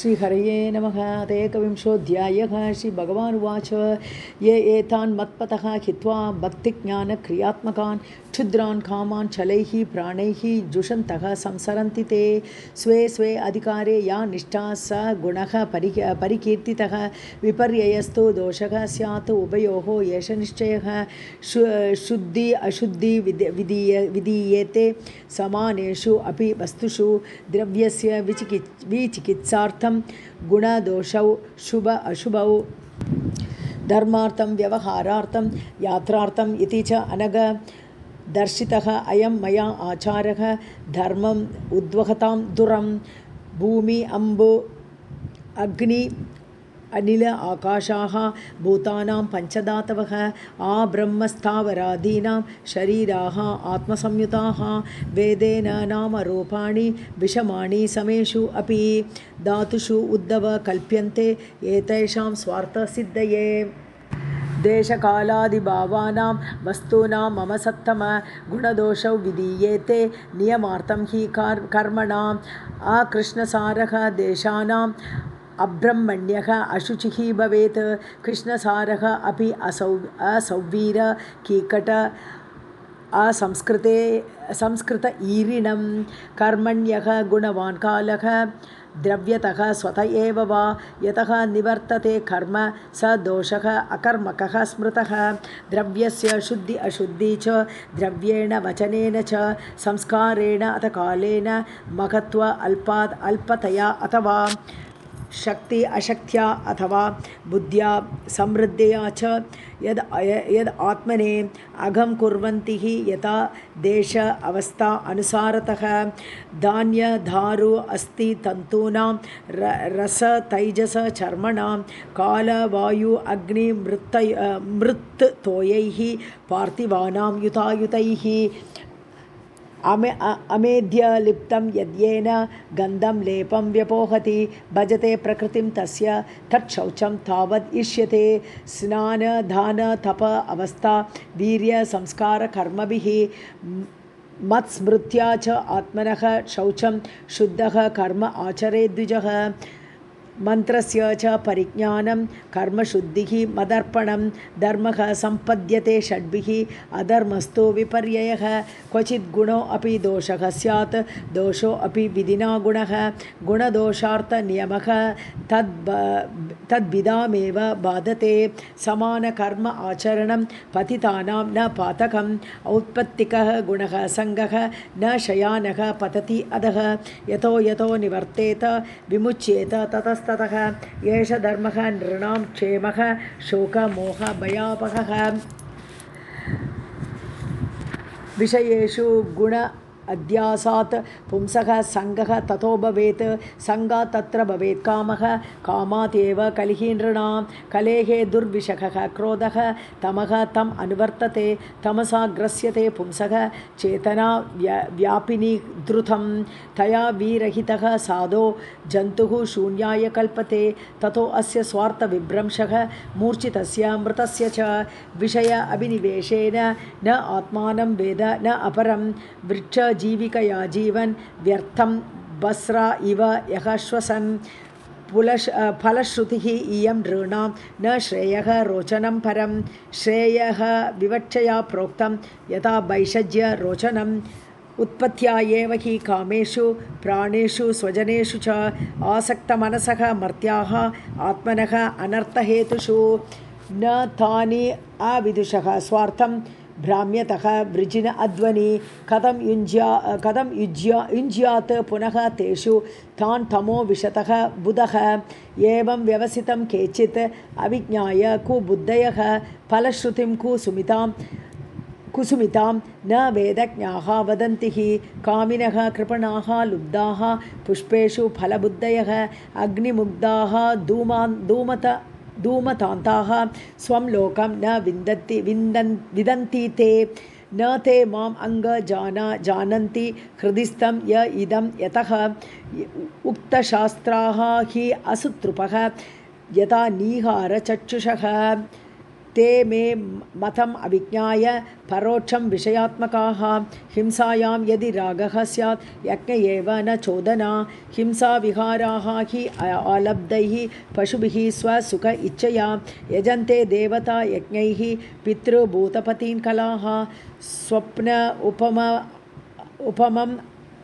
श्रीहरये नमः। एकविंशोऽध्यायः। श्रीभगवानुवाच ये एतान् मत्पथः हित्वा भक्तिज्ञानक्रियात्मकान् क्षुद्रान् कामान् चलैः प्राणैः जुषन्तः संसरन्ति ते स्वे स्वे अधिकारे या निष्ठा स गुणः परिकीर्तितः विपर्ययस्तु दोषः स्यात् उभयोः एष निश्चयः शुद्धि अशुद्धि विधीयते समानेषु अपि वस्तुषु द्रव्यस्य विचिकित्सार्थं गुणदोषौ शुभ अशुभौ धर्मार्थं व्यवहारार्थं यात्रार्थम् इति च अनग दर्शितः अयं मया आचारः धर्मम् उद्वहतां दुरं भूमि अम्बु अग्नि अनिल आकाशाः भूतानां पञ्चधातवः आब्रह्मस्थावरादीनां शरीराः आत्मसंयुताः वेदेन नामरूपाणि विषमाणि समेषु अपि धातुषु उद्धव कल्प्यन्ते एतेषां स्वार्थसिद्धये देशकालादिभावानां वस्तूनां मम सत्तम गुणदोषौ विधीयेते नियमार्थं हि कर्मणाम् अकृष्णसारः देशानाम् अब्रह्मण्यः अशुचिः भवेत् कृष्णसारः अपि असौवीर कीकट संस्कृत ईरिणं कर्मण्यः गुणवान् कालः द्रव्यतः स्वत एव वा यतः निवर्तते कर्म स दोषः अकर्मकः स्मृतः द्रव्यस्य शुद्धि अशुद्धि च द्रव्येण वचनेन च संस्कारेण अथ कालेन महत्व अल्पात् अल्पतया अथवा शक्ति अशक्त्या अथवा बुद्ध्या समृद्धिया च यद आत्मने अघं कुर्वन्ति हि यथा देश अवस्था अनुसारतः धान्य धारु अस्ति तन्तूनां रस तैजस चर्मणां काल वायु अग्नि मृत् तोयैः पार्थिवानां युतायुतैः अमेध्यलिप्तं यद्येन गन्धं लेपं व्यपोहति भजते प्रकृतिं तस्य तत्शौचं तावद् इष्यते स्नान दान तप अवस्था वीर्य संस्कार कर्मभिः मत्स्मृत्या च आत्मनः शौचं शुद्धः कर्म आचरेत् द्विजः मन्त्रस्य च परिज्ञानं कर्मशुद्धिः मदर्पणं धर्मः सम्पद्यते षड्भिः अधर्मस्तु विपर्ययः क्वचित् गुणो अपि दोषः स्यात् दोषो अपि विधिना गुणः गुणदोषार्थनियमः तद्विधामेव बाधते समानकर्म आचरणं पतितानां न पातकम् औत्पत्तिकः गुणः सङ्गः न शयानः पतति अधः यतो यतो निवर्तेत विमुच्येत ततस्ततः एष धर्मः नृणां क्षेमः शोकमोह भयापहः विषयेषु गुण अध्यासात् पुंसः सङ्गः ततो भवेत् सङ्गात् तत्र भवेत् कामः कामात् एव कलिः नृणां कलेः दुर्विषखः क्रोधः तमः तम् अनुवर्तते तमसा ग्रस्यते पुंसः चेतना व्यापिनी द्रुतं तया विरहितः साधो जन्तुः शून्याय कल्पते ततो अस्य स्वार्थविभ्रंशः मूर्छितस्य मृतस्य च विषय अभिनिवेशेन न आत्मानं वेद न अपरं वृक्ष जीविकया जीवन व्यर्थं बस्रा इव यः श्वसन् फलश्रुतिः इयं नृणां न श्रेयः रोचनं परं श्रेयः विवक्षया प्रोक्तं यथा वैषज्य रोचनम् उत्पत्त्या एव हि कामेषु प्राणेषु स्वजनेषु च आसक्तमनसः मर्त्याः आत्मनः अनर्थहेतुषु न तानि अविदुषः स्वार्थं भ्राम्यतः वृजिन अध्वनि कथं युञ्ज्यात् पुनः तेषु तान् तमो विशतः बुधः एवं व्यवसितं केचित् अविज्ञाय कुबुद्धयः फलश्रुतिं कुसुमितां न वेदज्ञाः वदन्ति हि कामिनः कृपणाः लुब्धाः पुष्पेषु फलबुद्धयः अग्निमुग्धाः धूमतान्ताः स्वं लोकं न विदन्ति ते न ते माम् जानन्ति हृदिस्थं य इदं यतः उक्तशास्त्राः हि असुतृपः यथा नीहारचक्षुषः ते मे मतम् अभिज्ञाय परोक्षं विषयात्मकाः। हिंसायां यदि रागः स्यात् यज्ञ एव न चोदना। हिंसाविहाराः हि आलब्धैः पशुभिः स्वसुख इच्छया यजन्ते देवता यज्ञैः पितृभूतपतीन् कलाः। स्वप्न उपमम्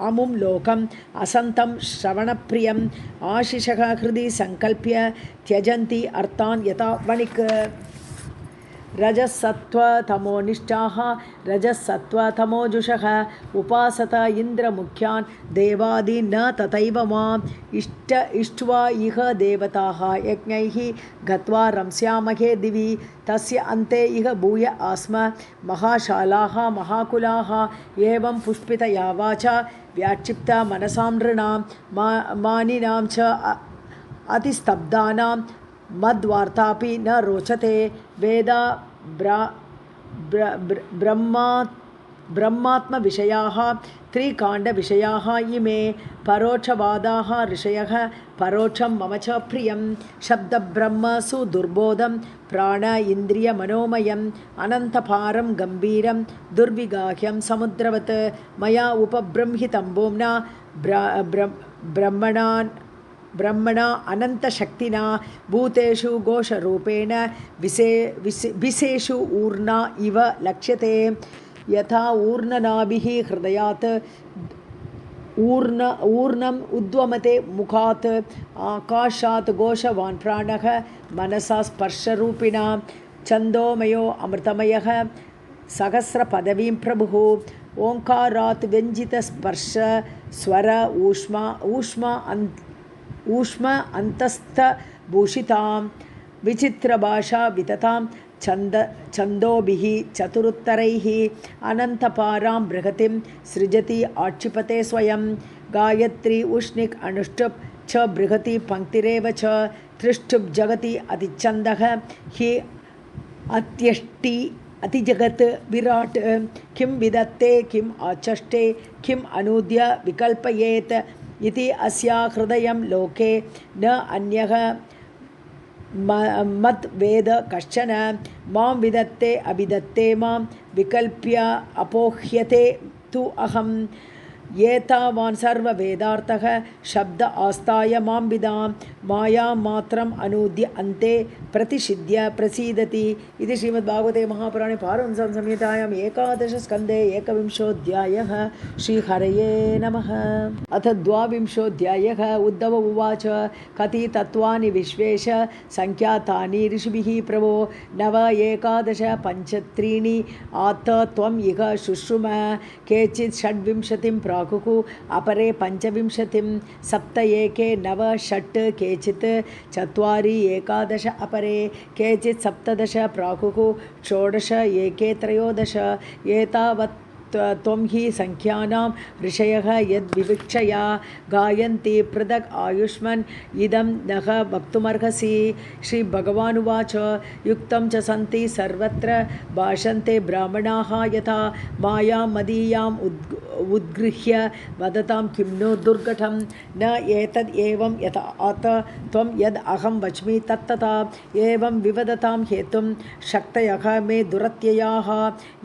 अमुं लोकम् असन्तं श्रवणप्रियम् आशिषः हृदि सङ्कल्प्य त्यजन्ति अर्थान् यथा वणिक्। रजसत्त्वतमोनिष्ठाः रजसत्त्वतमोजुषः उपासत इन्द्रमुख्यान् देवादि न तथैव माम् इष्ट्वा इह देवताः यज्ञैः गत्वा रंस्यामहे दिवि तस्य अन्ते इह भूय आस्म महाशालाः महाकुलाः। एवं पुष्पितया वाचा व्याक्षिप्ता मनसां नृणां मानिनां च अतिस्तब्धानां मद्वार्तापि न रोचते। वेदा ब्रह्मात्मविषयाः त्रिकाण्डविषयाः इमे परोक्षवादाः ऋषयः परोक्षं मम च प्रियं। शब्दब्रह्म सुदुर्बोधं प्राण इन्द्रियमनोमयम् अनन्तपारं गम्भीरं दुर्विगाह्यं समुद्रवत् मया उपबृंहितं भूम्ना ब्रह्मणा अनन्तशक्तिना भूतेषु घोषरूपेण विशेषु ऊर्ना इव लक्ष्यते। यथा ऊर्णनाभिः हृदयात् ऊर्णम् उद्वमते मुखात् आकाशात् घोषवान् प्राणः मनसा स्पर्शरूपिणा छन्दोमयो अमृतमयः सहस्रपदवीं प्रभुः। ओङ्कारात् व्यञ्जितस्पर्श स्वर ऊष्म अन्तस्थभूषितां विचित्रभाषा विततां छन्दोभिः चतुरुत्तरैः अनन्तपारां बृहतिं सृजति आक्षिपते स्वयं। गायत्री उष्णिक् अनुष्टुप् च बृहति पङ्क्तिरेव च त्रिष्टुप् जगति अतिच्छन्दः हि अत्यष्टि अतिजगत् विराट्। किं विदत्ते किम् आचष्टे किम् अनूद्य विकल्पयेत् इति अस्या हृदयं लोके न अन्यः मत् वेद कश्चन। मां विदत्ते अभिदत्ते मां विकल्प्य अपोह्यते तु अहम्। एतावान् सर्ववेदार्थः शब्द आस्ताय मां विदां मायां मात्रम् अनूद्य अन्ते प्रतिषिध्य प्रसीदति। इति श्रीमद्भागवते महापुराणे पारमहंस संहितायाम् 11 स्कन्धे 21 श्रीहरये नमः। अथ 22 उद्धव उवाच कति तत्त्वानि विश्वेश सङ्ख्यातानि ऋषिभिः प्रभो नव 11 पञ्चत्रीणि आत्त त्वम् इह शुश्रुम। केचित् 26 प्राकुः अपरे 25 सप्त एके 9 षट् केचित् 4 11 अपरे केचित् 17 प्राकुः 16 एके 13 एतावत् त्वं हि संख्यानां ऋषयः यद्विवक्षया गायन्ति पृथक् आयुष्मन् इदं नः वक्तुमर्हसि। श्रीभगवानुवाच युक्तं च सन्ति सर्वत्र भाषन्ते ब्राह्मणाः यथा मायां मदीयाम् उद्गृह्य वदतां किं नो दुर्घटं न एतद् एवं यथा त्वं यद् अहं वच्मि तत्तथा एवं विवदतां हेतुं शक्तयः मे दुरत्ययाः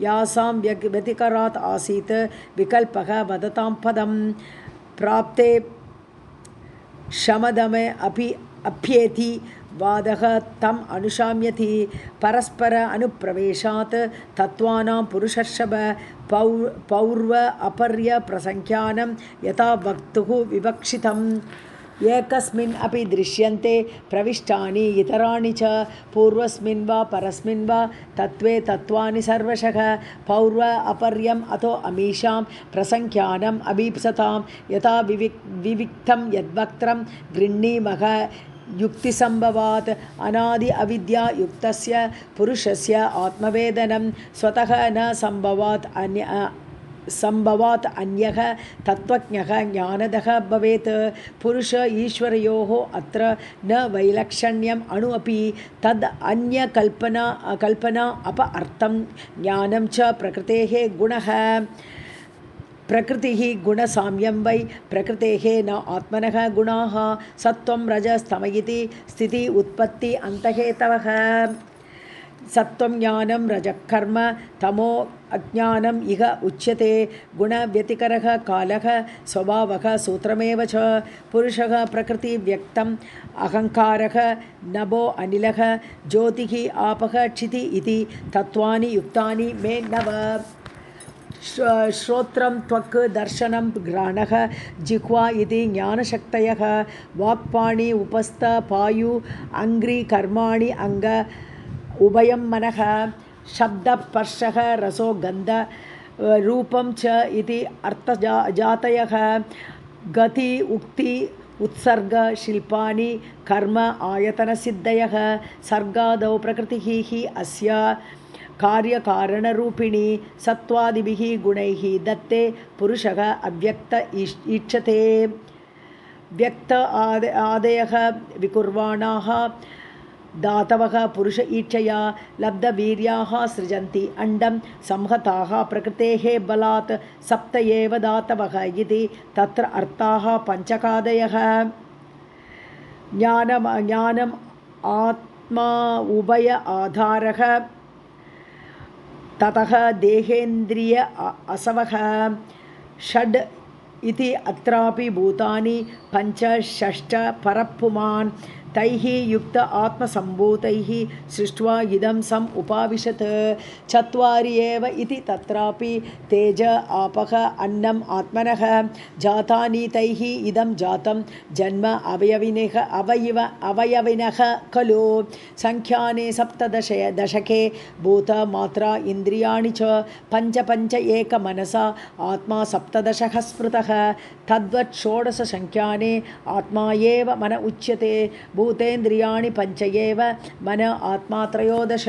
यासां व्यतिकरात् आसीत् विकल्पः वदतां पदं प्राप्ते शमदमे अपि अप्येति वादः तम् अनुशाम्यति परस्पर अनुप्रवेशात् तत्त्वानां पुरुषर्षभ पौर्व अपर्य प्रसंख्यानं यथा वक्तुः विवक्षितम्। एकस्मिन् अपि दृश्यन्ते प्रविष्टानि इतराणि च पूर्वस्मिन् वा परस्मिन् वा तत्त्वे तत्त्वानि सर्वशः पौर्व अपर्यम् अतो अमीशां प्रसंख्यानम् अभीप्सतां यथा विविक्तं यद्वक्त्रं गृह्णीमः युक्तिसम्भवात् अनादि अविद्या युक्तस्य पुरुषस्य आत्मवेदनं स्वतः न संभवात् अन्यः तत्त्वज्ञः ज्ञानदः भवेत्। पुरुष ईश्वरयोः अत्र न वैलक्षण्यम् अणु अपि तद् अन्यकल्पना अप अर्थं ज्ञानं च प्रकृतेः गुणः। प्रकृतिः गुणसाम्यं वै प्रकृतेः न आत्मनः गुणाः सत्त्वं रजस्तम इति स्थिति उत्पत्ति अन्तहेतवः। सत्त्वं ज्ञानं रजः कर्म तमो अज्ञानम् इह उच्यते। गुणव्यतिकरः कालः स्वभावः सूत्रमेव च। पुरुषः प्रकृतिव्यक्तम् अहङ्कारः नभो अनिलः ज्योतिः आपः क्षितिः इति तत्त्वानि युक्तानि मे नव। श्रोत्रं त्वक् दर्शनं घ्राणः जिह्वा इति ज्ञानशक्तयः। वाक्पाणि उपस्थ पायु अङ्घ्रि कर्माणि अङ्ग उभयं मनः। शब्दस्पर्शः रसो गन्ध रूपं च इति अर्थजातयः। गति उक्ति उत्सर्ग शिल्पानि कर्म आयतनसिद्धयः। सर्गादौ प्रकृतिः हि अस्य कार्यकारणरूपिणी सत्त्वादिभिः गुणैः दत्ते पुरुषः अव्यक्त ईक्षते। व्यक्त आदयः विकुर्वाणाः दातवः पुरुष ईक्षया लब्धवीर्याः सृजन्ति अण्डं संहताः प्रकृतेः बलात् सप्त एव दातवः इति तत्र अर्थाः पञ्चकादयः। ज्ञानम् आत्मा उभय आधारः ततः देहेन्द्रिय असवः। षड् इति अत्रापि भूतानि पञ्च षष्ठ परपुमान् तैः युक्त आत्मसम्भूतैः सृष्ट्वा इदं सम् उपाविशत्। चत्वारि एव इति तत्रापि तेज आपः अन्नम् आत्मनः जातानि तैः इदं जातं जन्म अवयविनः खलु। संख्याने दशके भूतमात्रा इन्द्रियाणि च पञ्च एकमनसा आत्मा सप्तदशः स्मृतः। तद्वत् षोडशसंख्याने आत्मा एव मन उच्यते। भूतेन्द्रियाणि पञ्च एव मन आत्मा त्रयोदश।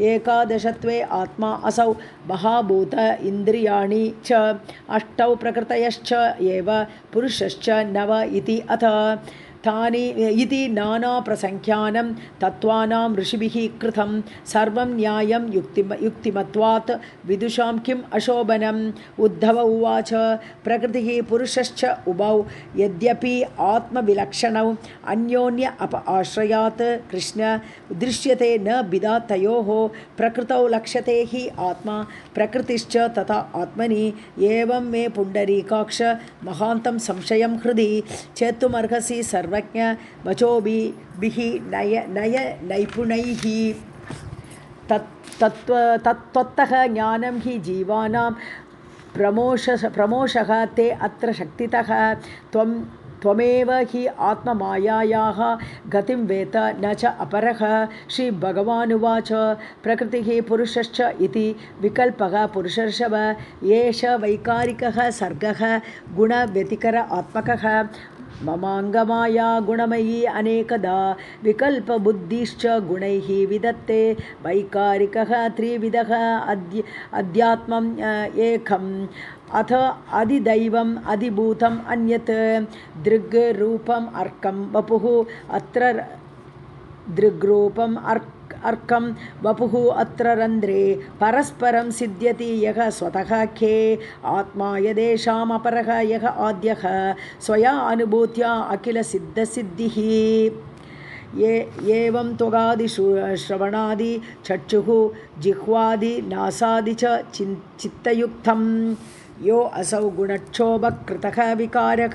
एकादशत्वे आत्मा असौ महाभूत इन्द्रियाणि च अष्टौ प्रकृतयश्च एव पुरुषश्च नव इति अथ तानि इति नानाप्रसंख्यानं तत्त्वानां ऋषिभिः कृतं। सर्वं न्यायं युक्तिमत्वात् विदुषां किम् अशोभनम्। उद्धव उवाच प्रकृतिः पुरुषश्च उभौ यद्यपि आत्मविलक्षणौ अन्योन्य आश्रयात् कृष्ण दृश्यते न भिदा तयोः। प्रकृतौ लक्ष्यते हि आत्मा प्रकृतिश्च तथा आत्मनि। एवं मे पुण्डरीकाक्ष महान्तं संशयं हृदि चेत्तुमर्हसि सर्वज्ञ वचोभिः नैपुणैः। तत्त्वतः ज्ञानं हि जीवानां प्रमोषः ते अत्र शक्तितः। त्वमेव हि आत्ममायायाः गतिं वेत्त न च अपरः। श्रीभगवानुवाच प्रकृतिः पुरुषश्च इति विकल्पः पुरुषर्षभ एष वैकारिकः सर्गः गुणव्यतिकर आत्मकः। ममाङ्गमाया गुणमयी अनेकदा विकल्पबुद्धिश्च गुणैः विदत्ते। वैकारिकः त्रिविधः अध्यात्मम् एकम् अथ अधिदैवम् अधिभूतम् अन्यत्। दृग्रूपम् अर्कं वपुः अत्र दृग्रूपम् अर्कं वपुः अत्र रन्ध्रे। परस्परं सिद्ध्यति यः स्वतः खे आत्मा यदेषाम् अपरः यः आद्यः स्वया अनुभूत्या अखिल सिद्धसिद्धिः। एवं त्वगादि श्रवणादि चक्षुः जिह्वादि नासादि च चित्तयुक्तम् यो असौ गुणक्षोभकृतः विकारः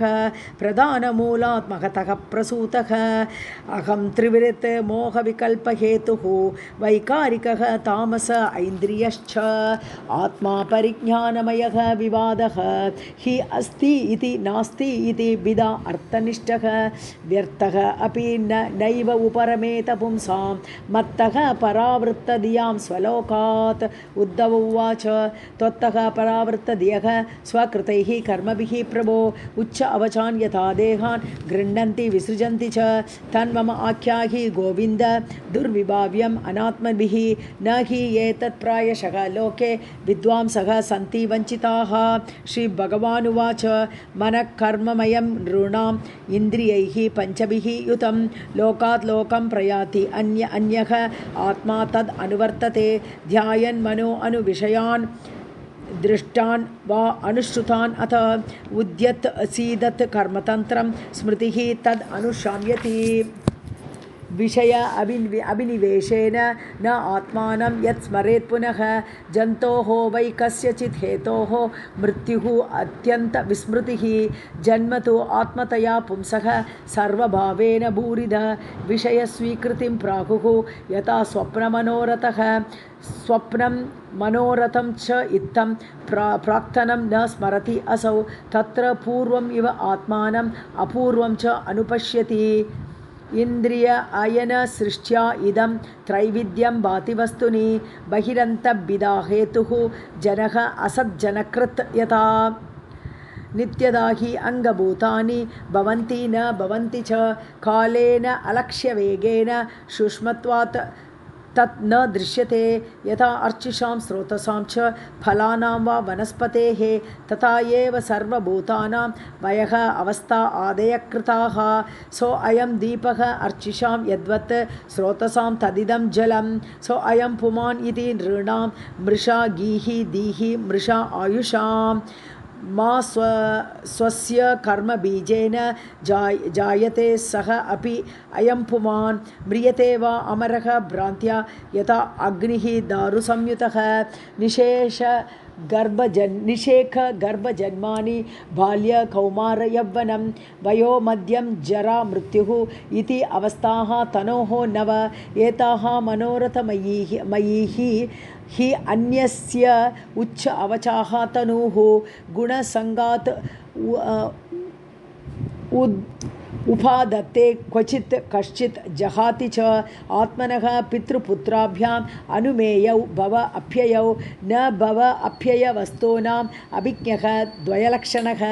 प्रधानमूलात्मकतः प्रसूतः। अहं त्रिविरत् मोहविकल्पहेतुः वैकारिकः तामस ऐन्द्रियश्च। आत्मा परिज्ञानमयः विवादः हि अस्ति इति नास्ति इति विदा अर्थनिष्ठः। व्यर्थः अपि नैव उपरमेत पुंसां मत्तः परावृत्तधियां स्वलोकात्। उद्धव उवाच त्वत्तः परावृत्तधियः स्वकृतैः कर्मभिः प्रभो उच्च अवचान् यथा देहान् गृह्णन्ति विसृजन्ति च तन्मम आख्याहि गोविन्द दुर्विभाव्यम् अनात्मभिः। न हि एतत् प्रायशः लोके विद्वांसः सन्ति वञ्चिताः। श्रीभगवानुवाच मनः कर्ममयं नृणाम् इन्द्रियैः पञ्चभिः युतं। लोकात् लोकं प्रयाति अन्यः आत्मा तद् अनुवर्तते। ध्यायन् मनो अनुविषयान् दृष्टान् वा अनुश्रुतान् अथ उद्यत् सीदत् कर्मतन्त्रं स्मृतिः तद् अनुशाम्यति। विषय अभिनिवेशेन न आत्मानं यत् स्मरेत् पुनः जन्तोः वै कस्यचित् हेतोः मृत्युः अत्यन्तविस्मृतिः जन्म तु आत्मतया पुंसः सर्वभावेन भूरिदा विषयस्वीकृतिं प्राहुः यथा स्वप्नमनोरथः स्वप्नं मनोरथं च इत्थं प्राक्तनं न स्मरति असौ तत्र पूर्वम् इव आत्मानम् अपूर्वं च अनुपश्यति इन्द्रिय अयन सृष्ट्या इदं त्रैविध्यं भाति वस्तुनि बहिरन्तविदा हेतुः जनः असज्जनकृत् यथा नित्यदा हि अङ्गभूतानि भवन्ति न भवन्ति च कालेन अलक्ष्यवेगेन सूक्ष्मत्वात् तत् न दृश्यते यथा अर्चिषां स्रोतसां च फलानां वा वनस्पतेः तथा एव सर्वभूतानां वयः अवस्था आदयः कृताः सो अयं दीपः अर्चिषां यद्वत् स्रोतसां तदिदं जलं सो अयं पुमान् इति नृणां मृषा गीः दीः मृषा आयुषां मा स्वस्य कर्मबीजेन जायते सः अपि अयं पुमान् म्रियते वा अमरः भ्रान्त्या यथा अग्निः दारुसंयुतः निषेकगर्भजन्मानि बाल्य कौमार यौवनं वयो मध्यं जरा मृत्युः इति अवस्थाः तनोः नव एताः मनोरथमयीः हि अन्यस्य उच्च अवचाः तनुः गुणसङ्गात् उपादत्ते क्वचित् कश्चित् जहाति च आत्मनः पितृपुत्राभ्याम् अनुमेयौ भव अप्ययौ न भव अप्ययवस्तूनाम् अभिज्ञः द्वयलक्षणः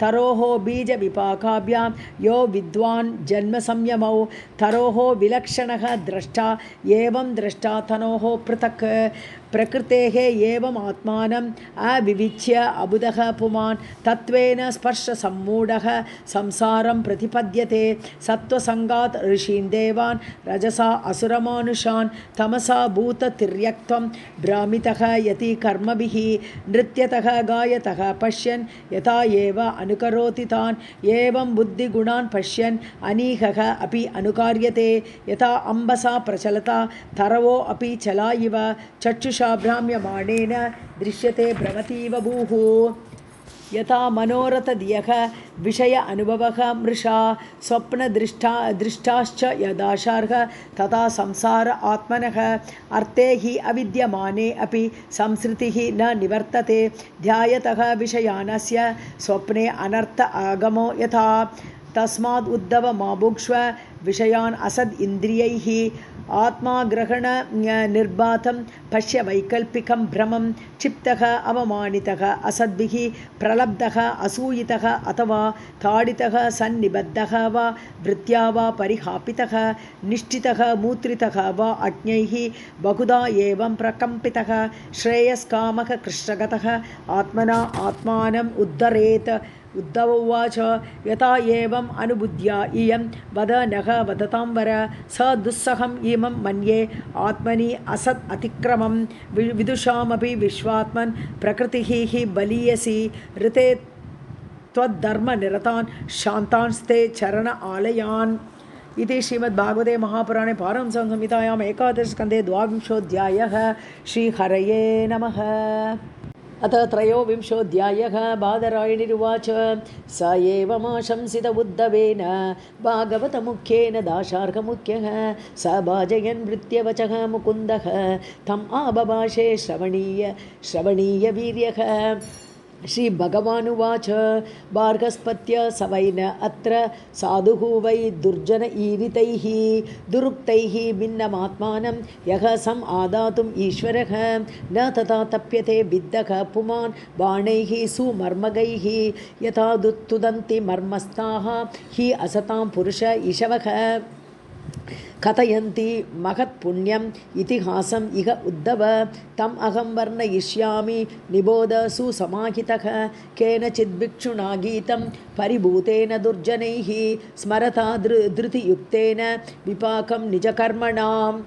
तरोः बीजविपाकाभ्यां यो विद्वान् जन्मसंयमौ तरोः विलक्षणः द्रष्टा एवं द्रष्टा तनोः पृथक् प्रकृतेः एवम् आत्मानम् अविविच्य अबुधः पुमान् तत्त्वेन स्पर्शसम्मूढः संसारं प्रतिपद्यते सत्त्वसङ्गात् ऋषीन् देवान् रजसा असुरमानुषान् तमसा भूततिर्यक्त्वं भ्रामितः यति कर्मभिः नृत्यतः गायतः पश्यन् यथा एव अनुकरोति तान् एवं बुद्धिगुणान् पश्यन् अनीहः अपि अनुकार्यते यथा अम्बसा प्रचलता तरवो अपि चला इव चक्षुषा भ्राम्यमाणेन दृश्यते भ्रमतीव भूः यथा मनोरथधियः विषय अनुभवः मृषा स्वप्नदृष्टाश्च यदाशार्ह तथा संसार आत्मनः अर्थे हि अविद्यमाने अपि संसृतिः न निवर्तते ध्यायतः विषयानस्य स्वप्ने अनर्थ आगमो यथा तस्माद् उद्धव मा भुक्ष्व विषयान् असद् इन्द्रियैः आत्माग्रहण निर्बाधं पश्य वैकल्पिकं भ्रमं क्षिप्तः अवमानितः असद्भिः प्रलब्धः असूयितः अथवा ताडितः सन्निबद्धः वा वृत्त्या वा परिहापितः निष्ठितः मूत्रितः वा अज्ञैः बहुधा एवं प्रकम्पितः श्रेयस्कामः कृष्णगतः आत्मना आत्मानम् उद्धरेत् उद्धव उवाच यथा एवम् अनुबुद्ध्या इयं वद नः वदतां वर स दुस्सहम् इमं मन्ये आत्मनि असत् अतिक्रमं विदुषामपि विश्वात्मन् प्रकृतिः हि बलीयसी ऋते त्वद्धर्मनिरतान् शान्तांस्ते चरण आलयान् इति श्रीमद्भागवते महापुराणे पारमहंससंहितायाम् एकादशस्कन्धे द्वाविंशोऽध्यायः श्रीहरये नमः अथ त्रयोविंशोऽध्यायः बादरायणिरुवाच स एवमाशंसित उद्धवेन भागवतमुख्येन दाशार्कमुख्यः स भाजयन् वृत्यवचः मुकुन्दः तम् आबभाषे श्रवणीय वीर्यः श्रीभगवानुवाच भार्गस्पत्य स वै न अत्र साधुः वै दुर्जन ईरितैः दुरुक्तैः भिन्नमात्मानं यः सम् आदातुम् ईश्वरः न तथा तप्यते विद्धः पुमान् बाणैः सुमर्मगैः यथा तुदन्ति मर्मस्थाः हि असतां पुरुष इषवः कथयन्ति महत्पुण्यम् इतिहासम् इह उद्धव तम् अहं वर्णयिष्यामि निबोध सुसमाहितः केनचिद्भिक्षुणा गीतं परिभूतेन दुर्जनैः स्मरता धृतियुक्तेन विपाकं निजकर्मणाम्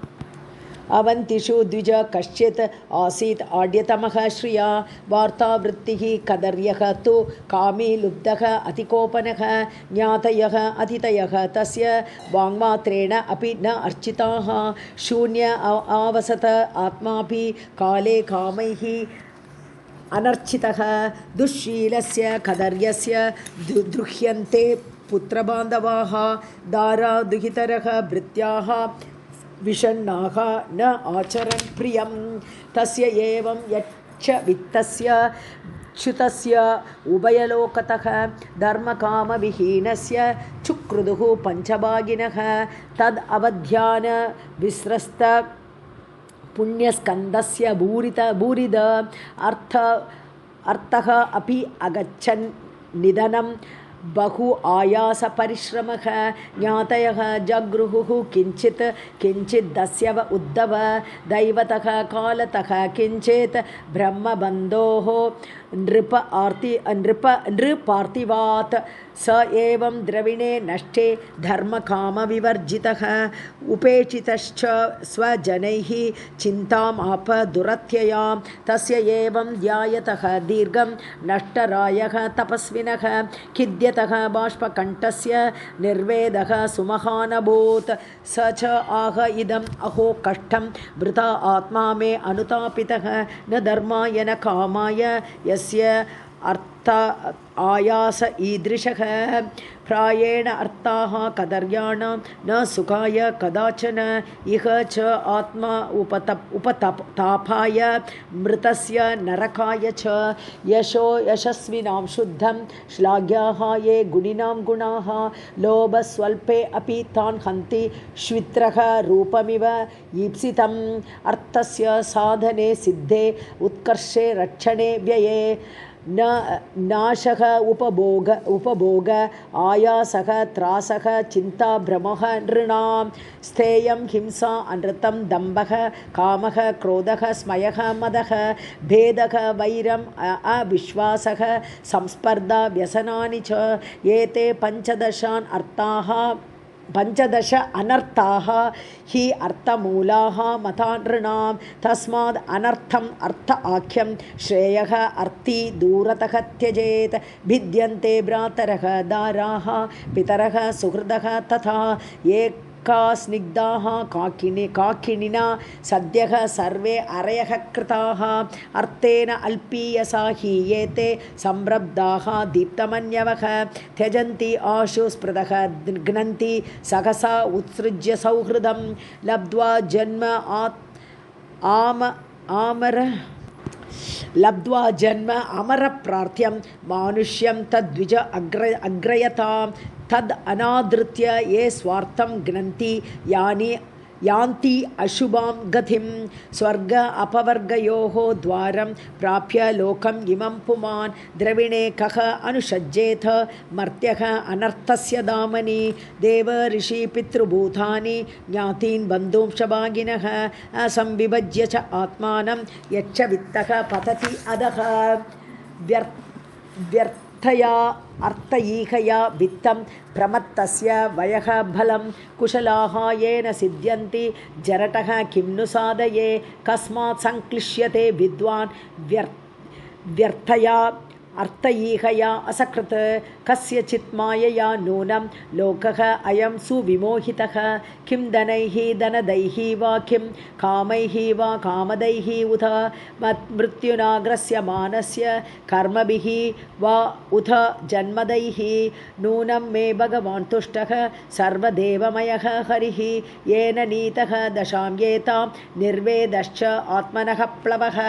अवन्तिषु द्विज कश्चित् आसीत् आड्यतमः श्रिया वार्तावृत्तिः कदर्यः तु कामी लुब्धः अतिकोपनः ज्ञातयः अतिथयः तस्य वाङ्मात्रेण अपि न अर्चिताः शून्य आवसत आत्मापि काले कामैः अनर्चितः दुःशीलस्य कदर्यस्य द्रुह्यन्ते पुत्रबान्धवाः दारादुहितरः भृत्याः विषण्णाः न आचरन् प्रियं तस्य एवं यच्च वित्तस्य च्युतस्य उभयलोकतः धर्मकामविहीनस्य चुक्रुदुः पञ्चभागिनः तद् अवध्यान विस्रस्त पुण्यस्कन्दस्य भूरिद अर्थः अपि अगच्छन् निधनं बहु आयासपरिश्रमः ज्ञातयः जगृहुः किञ्चित् दस्यव उद्धव दैवतः कालतः किञ्चित् ब्रह्मबन्धोः नृपार्थिवात् स एवं द्रविणे नष्टे धर्मकामविवर्जितः उपेक्षितश्च स्वजनैः चिन्तामाप दुरत्ययां तस्य एवं ध्यायतः दीर्घं नष्टरायः तपस्विनः खिद्यतः बाष्पकण्ठस्य निर्वेदः सुमहानभूत् स च आह इदम् अहो कष्टं वृथा आत्मा मे अनुतापितः न धर्माय न कामाय यस्य अर्थ आयास ईदृशः प्रायेण अर्थाः कदर्याणां न सुखाय कदाचन इह च आत्मा उपतापाय मृतस्य नरकाय च यशस्विनां शुद्धं श्लाघ्याः ये गुणिनां गुणाः लोभस्वल्पे अपि तान् हन्ति श्वित्रः रूपमिव ईप्सितम् अर्थस्य साधने सिद्धे उत्कर्षे रक्षणे व्यये न नाशः उपभोग आयासः त्रासः चिन्ता भ्रमः नृणां स्थेयं हिंसा अनृतं दम्भः कामः क्रोधः स्मयः मदः भेदः वैरम् अविश्वासः संस्पर्धा व्यसनानि च एते पञ्चदश अनर्थाः हि अर्थमूलाः मतानृणां तस्माद् अनर्थम् अर्थ आख्यं श्रेयः अर्थी दूरतः त्यजेत् भिद्यन्ते भ्रातरः दाराः पितरः सुहृदः तथा स्निग्धाः काकिनिना सद्यः सर्वे अरयः कृताः अर्थेन अल्पीयसा हि एते संरब्धाः दीप्तमन्यवः त्यजन्ति आशु स्पृदः घ्नन्ति सहसा उत्सृज्य सौहृदं लब्ध्वा जन्म अमरप्रार्थ्यं मानुष्यं तद्विज अग्रयतां तद् अनादृत्य ये स्वार्थं घ्नन्ति यान्ति अशुभां गतिं स्वर्ग अपवर्गयोः द्वारं प्राप्य लोकम् इमं पुमान् द्रविणे कः अनुषज्येथ मर्त्यः अनर्थस्य दामनि देव ऋषि पितृभूतानि ज्ञातीन् बन्धुंशभागिनः असंविभज्य च आत्मानं यच्च वित्तः पतति अधः व्यर्थया अर्थईहया वित्तं प्रमत्तस्य वयः बलं कुशलाः येन सिद्ध्यन्ति जरटः किं नु साधये कस्मात् संक्लिश्यते विद्वान् व्यर्थया अर्थईहया असकृत् कस्यचित् मायया नूनं लोकः अयं सुविमोहितः किं धनैः धनदैः वा किं कामैः वा कामदैः उत मृत्युनाग्रस्यमानस्य कर्मभिः वा उत जन्मदैः नूनं मे भगवान् तुष्टः सर्वदेवमयः हरिः येन नीतः दशां येतां निर्वेदश्च आत्मनः प्लवः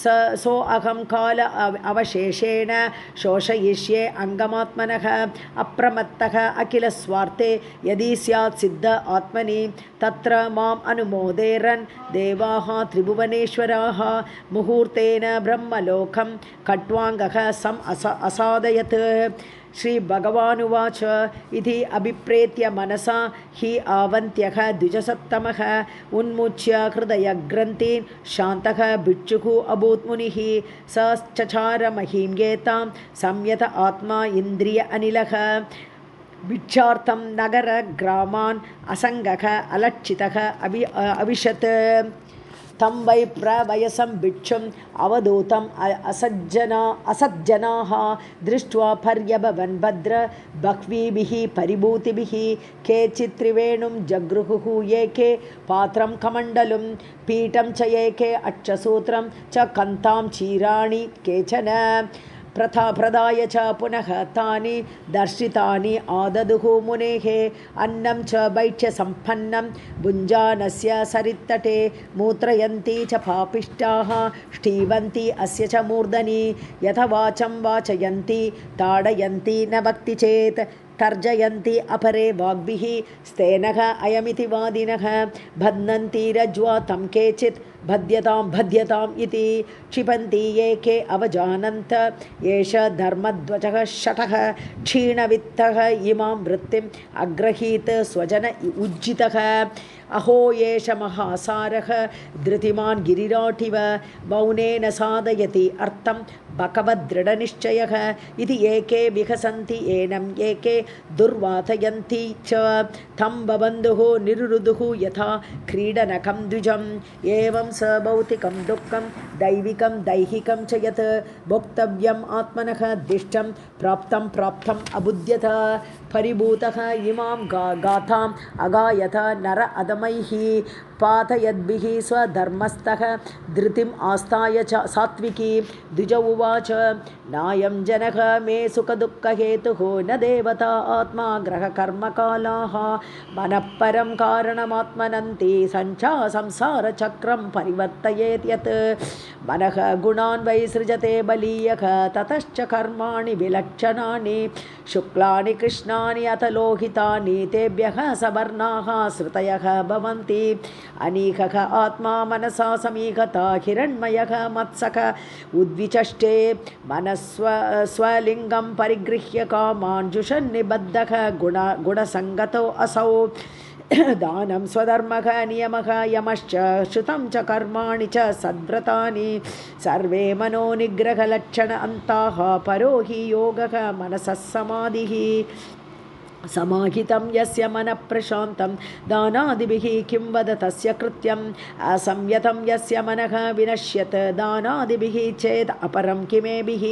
सो अहं काल अवशेषेण शोषयिष्ये अङ्गमात्मनः अप्रमत्तः अखिलस्वार्थे यदि स्यात् सिद्ध आत्मनि तत्र माम् अनुमोदेरन् देवाः त्रिभुवनेश्वराः मुहूर्तेन ब्रह्मलोकं खट्वाङ्गः असादयत् श्रीभगवानुवाच इति अभिप्रेत्य मनसा हि आवन्त्यः द्विजसत्तमः उन्मुच्य हृदयग्रन्थीन् शान्तः भिक्षुः अभूत् मुनिः स चचार महीं एतां संयत आत्मा इन्द्रिय अनिलः भिक्षार्थं नगर ग्रामान् असङ्गः अलक्षितः अविशत् तं वै प्रवयसं भिक्षुम् अवधूतम् असज्जनाः दृष्ट्वा पर्यभवन् भद्र बह्वीभिः परिभूतिभिः केचित् त्रिवेणुं जगृहुः एके पात्रं कमण्डलुं पीठं च एके अक्षसूत्रं च कन्तां चीराणि केचन प्रदाय च पुनः तानि दर्शितानि आददुः मुनेः अन्नं च वैक्ष्यसम्पन्नं भुञ्जानस्य सरित्तटे मूत्रयन्ती च पापिष्टाः ष्ठीवन्ति अस्य च मूर्धनि यथवाचं वाचयन्ति ताडयन्ति न वक्ति चेत् तर्जयन्ति अपरे वाग्भिः स्तेनः अयमिति वादिनः बध्नन्ति रज्ज्वा तं केचित् भद्यताम् इति क्षिपन्ति एके अवजानन्त एष धर्मध्वजः शठः क्षीणवित्तः इमां वृत्तिम् अग्रहीत स्वजन उज्जितः अहो एष महासारः धृतिमान् गिरिराटिव मौनेन साधयति अर्थं भगवद्दृढनिश्चयः इति एके विहसन्ति एनम् एके दुर्वातयन्ति च तं बबन्धुः निरुरुदुः यथा क्रीडनकं द्विजम् एवं स भौतिकं दुःखं दैविकं दैहिकं च यत् भोक्तव्यम् आत्मनः दिष्टं प्राप्तम् अबुध्यत परिभूतः इमां गाथाम् अगायत नर अदमैः पातयद्भिः स्वधर्मस्थः धृतिम् आस्ताय च सात्विकी द्विज उवाच नायं जनः मे सुखदुःखहेतुः न देवता आत्मा ग्रहकर्मकालाः मनः परं कारणमात्मनन्ति सञ्चा संसारचक्रं परिवर्तयेत् यत् मनः गुणान् वै सृजते बलीयः ततश्च कर्माणि विलक्षणानि शुक्लानि कृष्णानि अथ लोहितानि तेभ्यः सवर्णाः श्रुतयः भवन्ति अनीकः आत्मा मनसा समीकता हिरण्मयः मत्सक उद्विचष्टे मनस्वलिङ्गं परिगृह्य कामान् जुषन्निबद्धः गुणसङ्गतो असौ दानं स्वधर्मः नियमः यमश्च श्रुतं च कर्माणि च सद्व्रतानि सर्वे मनोनिग्रहलक्षण अन्ताः परो हि योगः मनसः समाधिः समाहितं यस्य मनः प्रशान्तं दानादिभिः किं वद तस्य कृत्यम् असंयतं यस्य मनः विनश्यत् दानादिभिः चेत् अपरं किमेभिः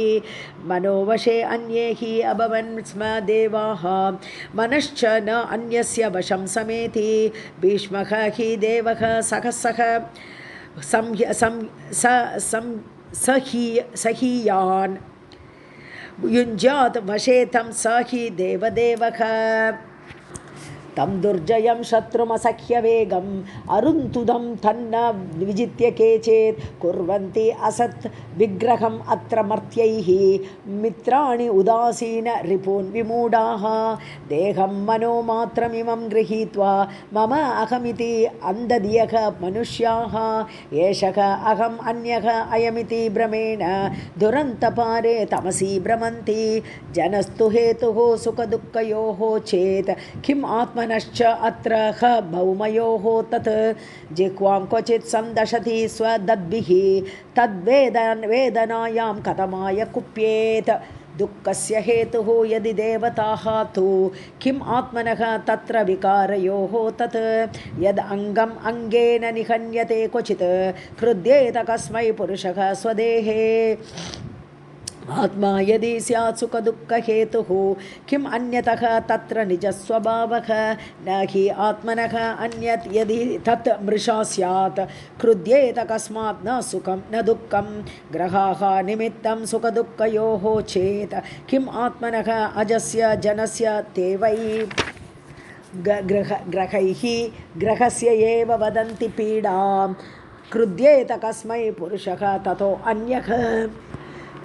मनोवशे अन्ये हि अभवन् स्म देवाः मनश्च न अन्यस्य वशं समेति भीष्मः हि देवः सहसः सहीयान् युञ्जात् वशे तं स हि देवदेवः तं दुर्जयं शत्रुमसह्यवेगम् अरुन्तुदं तन्न विजित्य केचित् कुर्वन्ति असत् विग्रहम् अत्र मर्त्यैः मित्राणि उदासीन रिपून् विमूढाः देहं मनोमात्रमिमं गृहीत्वा मम अहमिति अन्धधियः मनुष्याः एषः अहम् अन्यः अयमिति भ्रमेण दुरन्तपारे तमसि भ्रमन्ति जनस्तु हेतुः सुखदुःखयोः चेत् किम् आत्मनश्च अत्र भौमयोः तत् जिह्वां क्वचित् सन्दशति स्वदद्भिः तद्वेदनायां कथमाय कुप्येत् दुःखस्य हेतुः यदि देवताः तु किम् आत्मनः तत्र विकारयोः तत् यद् अङ्गम् अङ्गेन निहन्यते क्वचित् क्रुध्येत कस्मै पुरुषः स्वदेहे आत्मा यदि स्यात् सुखदुःखहेतुः किम् अन्यतः तत्र निजस्वभावः न हि आत्मनः अन्यत् यदि तत् मृषा स्यात् क्रुध्येत कस्मात् न सुखं न दुःखं ग्रहाः निमित्तं सुखदुःखयोः चेत् किम् आत्मनः अजस्य जनस्य ते वै ग्रहैः ग्रहस्य एव वदन्ति पीडां क्रुध्येत कस्मै पुरुषः ततो अन्यः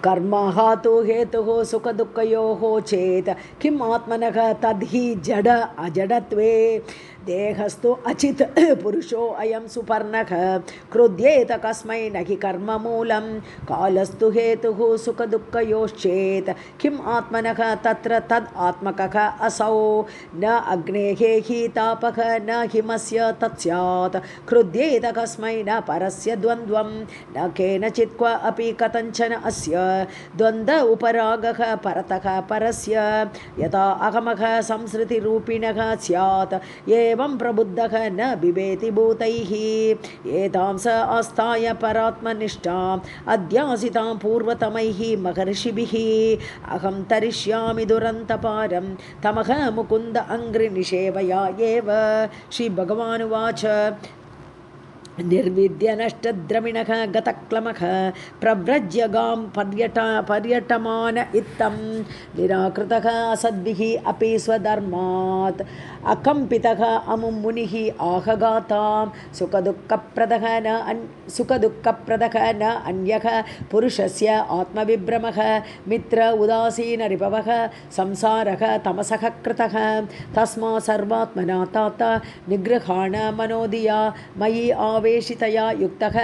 कर्मः तु हेतुः सुखदुःखयोः चेत् किम् आत्मनः तद्हि जड अजडत्वे देहस्तु अचित् पुरुषो अयं सुपर्णः क्रुध्येत कस्मै न हि कर्ममूलं कालस्तु हेतुः सुखदुःखयोश्चेत् किम् आत्मनः तत्र तद् आत्मकः असौ न अग्नेः हि तापः न हिमस्य तत् स्यात् क्रुध्येत कस्मै न परस्य द्वन्द्वं न केनचित् क्व अपि कथञ्चन अस्य द्वन्द्व उपरागः परतः परस्य यथा अहमः संसृतिरूपिणः स्यात् एवं प्रबुद्धः न बिभेति भूतैः एतां स आस्थाय परात्मनिष्ठाम् अध्यासितां पूर्वतमैः महर्षिभिः अहं तरिष्यामि दुरन्तपारं तमः मुकुन्द अङ्घ्रिनिषेवया एव श्रीभगवानुवाच निर्विद्य नष्टद्रविणः गतक्लमः प्रव्रज्य गां पर्यटमान इत्थं निराकृतः असद्भिः अपि स्वधर्मात् अकम्पितः अमुं मुनिः आहगातां सुखदुःखप्रदः न अन्यः पुरुषस्य आत्मविभ्रमः मित्र उदासीनरिपवः संसारः तमसः कृतः तस्मात् सर्वात्मना तात निगृहाण मनोदिया मयि आवेशितया युक्तः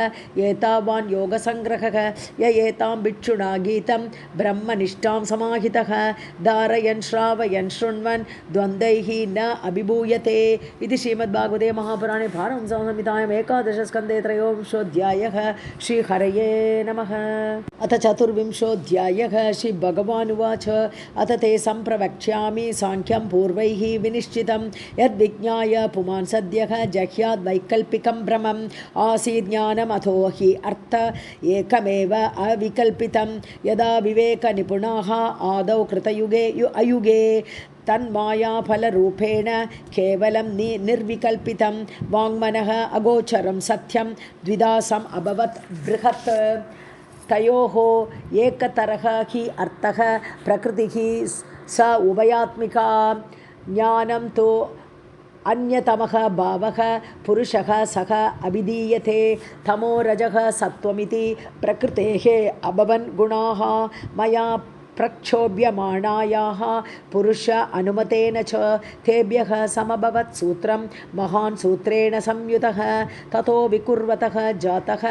एतावान् योगसङ्ग्रहः य एतां भिक्षुणा गीतं ब्रह्मनिष्ठां समाहितः धारयन् श्रावयन् शृण्वन् द्वन्द्वैः न अभिभूयते इति श्रीमद्भागवते महापुराणे पारमहंससंहितायाम् एकादशस्कन्धे त्रयोविंशोऽध्यायः श्रीहरये नमः। अथ चतुर्विंशोऽध्यायः श्रीभगवानुवाच अथ ते सम्प्रवक्ष्यामि साङ्ख्यं पूर्वैः विनिश्चितं यद्विज्ञाय पुमान् सद्यः जह्याद् वैकल्पिकं भ्रमम् आसीत् ज्ञानमथो हि अर्थ एकमेव अविकल्पितं यदा विवेकनिपुणाः आदौ कृतयुगे अयुगे तन्मायाफलरूपेण केवलं निर्विकल्पितं वाङ्मनः अगोचरं सत्यं द्विदासम् अभवत् बृहत् तयोः एकतरः हि अर्थः प्रकृतिः स उभयात्मिका ज्ञानं तु अन्यतमः भावः पुरुषः सः अभिधीयते तमो रजः सत्त्वमिति प्रकृतेः अभवन् गुणाः मया प्रक्षोभ्यमाणायाः पुरुष अनुमतेन च तेभ्यः समभवत् सूत्रं महान् सूत्रेण संयुतः ततो विकुर्वतः जातः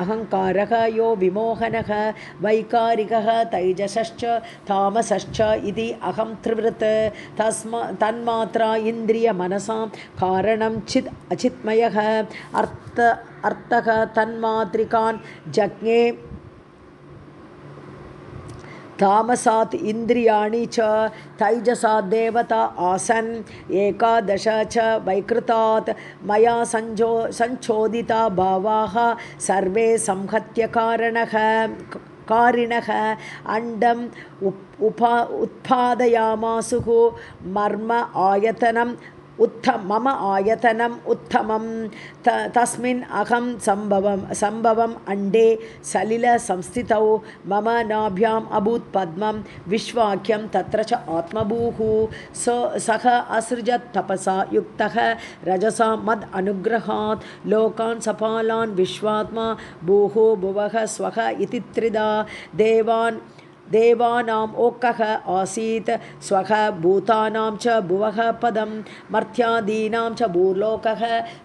अहङ्कारः यो विमोहनः वैकारिकः तैजसश्च तामसश्च इति अहं त्रिवृत् तन्मात्रा इन्द्रियमनसां कारणं चित् अचित्मयः अर्थः तन्मात्रिकान् जज्ञे तामसात् इन्द्रियाणि च तैजसात् देवता आसन् एकादश च वैकृतात् मया संचोदिता भावाः सर्वे संहत्यकारिणः अण्डम् उत्पादयामासुः मम आयतनम् उत्तमं तस्मिन् अहं सम्भवम् अण्डे सलिलसंस्थितौ मम नाभ्याम् अभूत् पद्मं विश्वाख्यं तत्र च आत्मभूः सः असृजत् तपसा युक्तः रजसा मद् अनुग्रहात् लोकान् सपालान् विश्वात्मा भूः भुवः स्वः इति त्रिधा देवानाम् ओक्कः आसीत् स्वः भूतानां च भुवः पदं मर्त्यादीनां च भूर्लोकः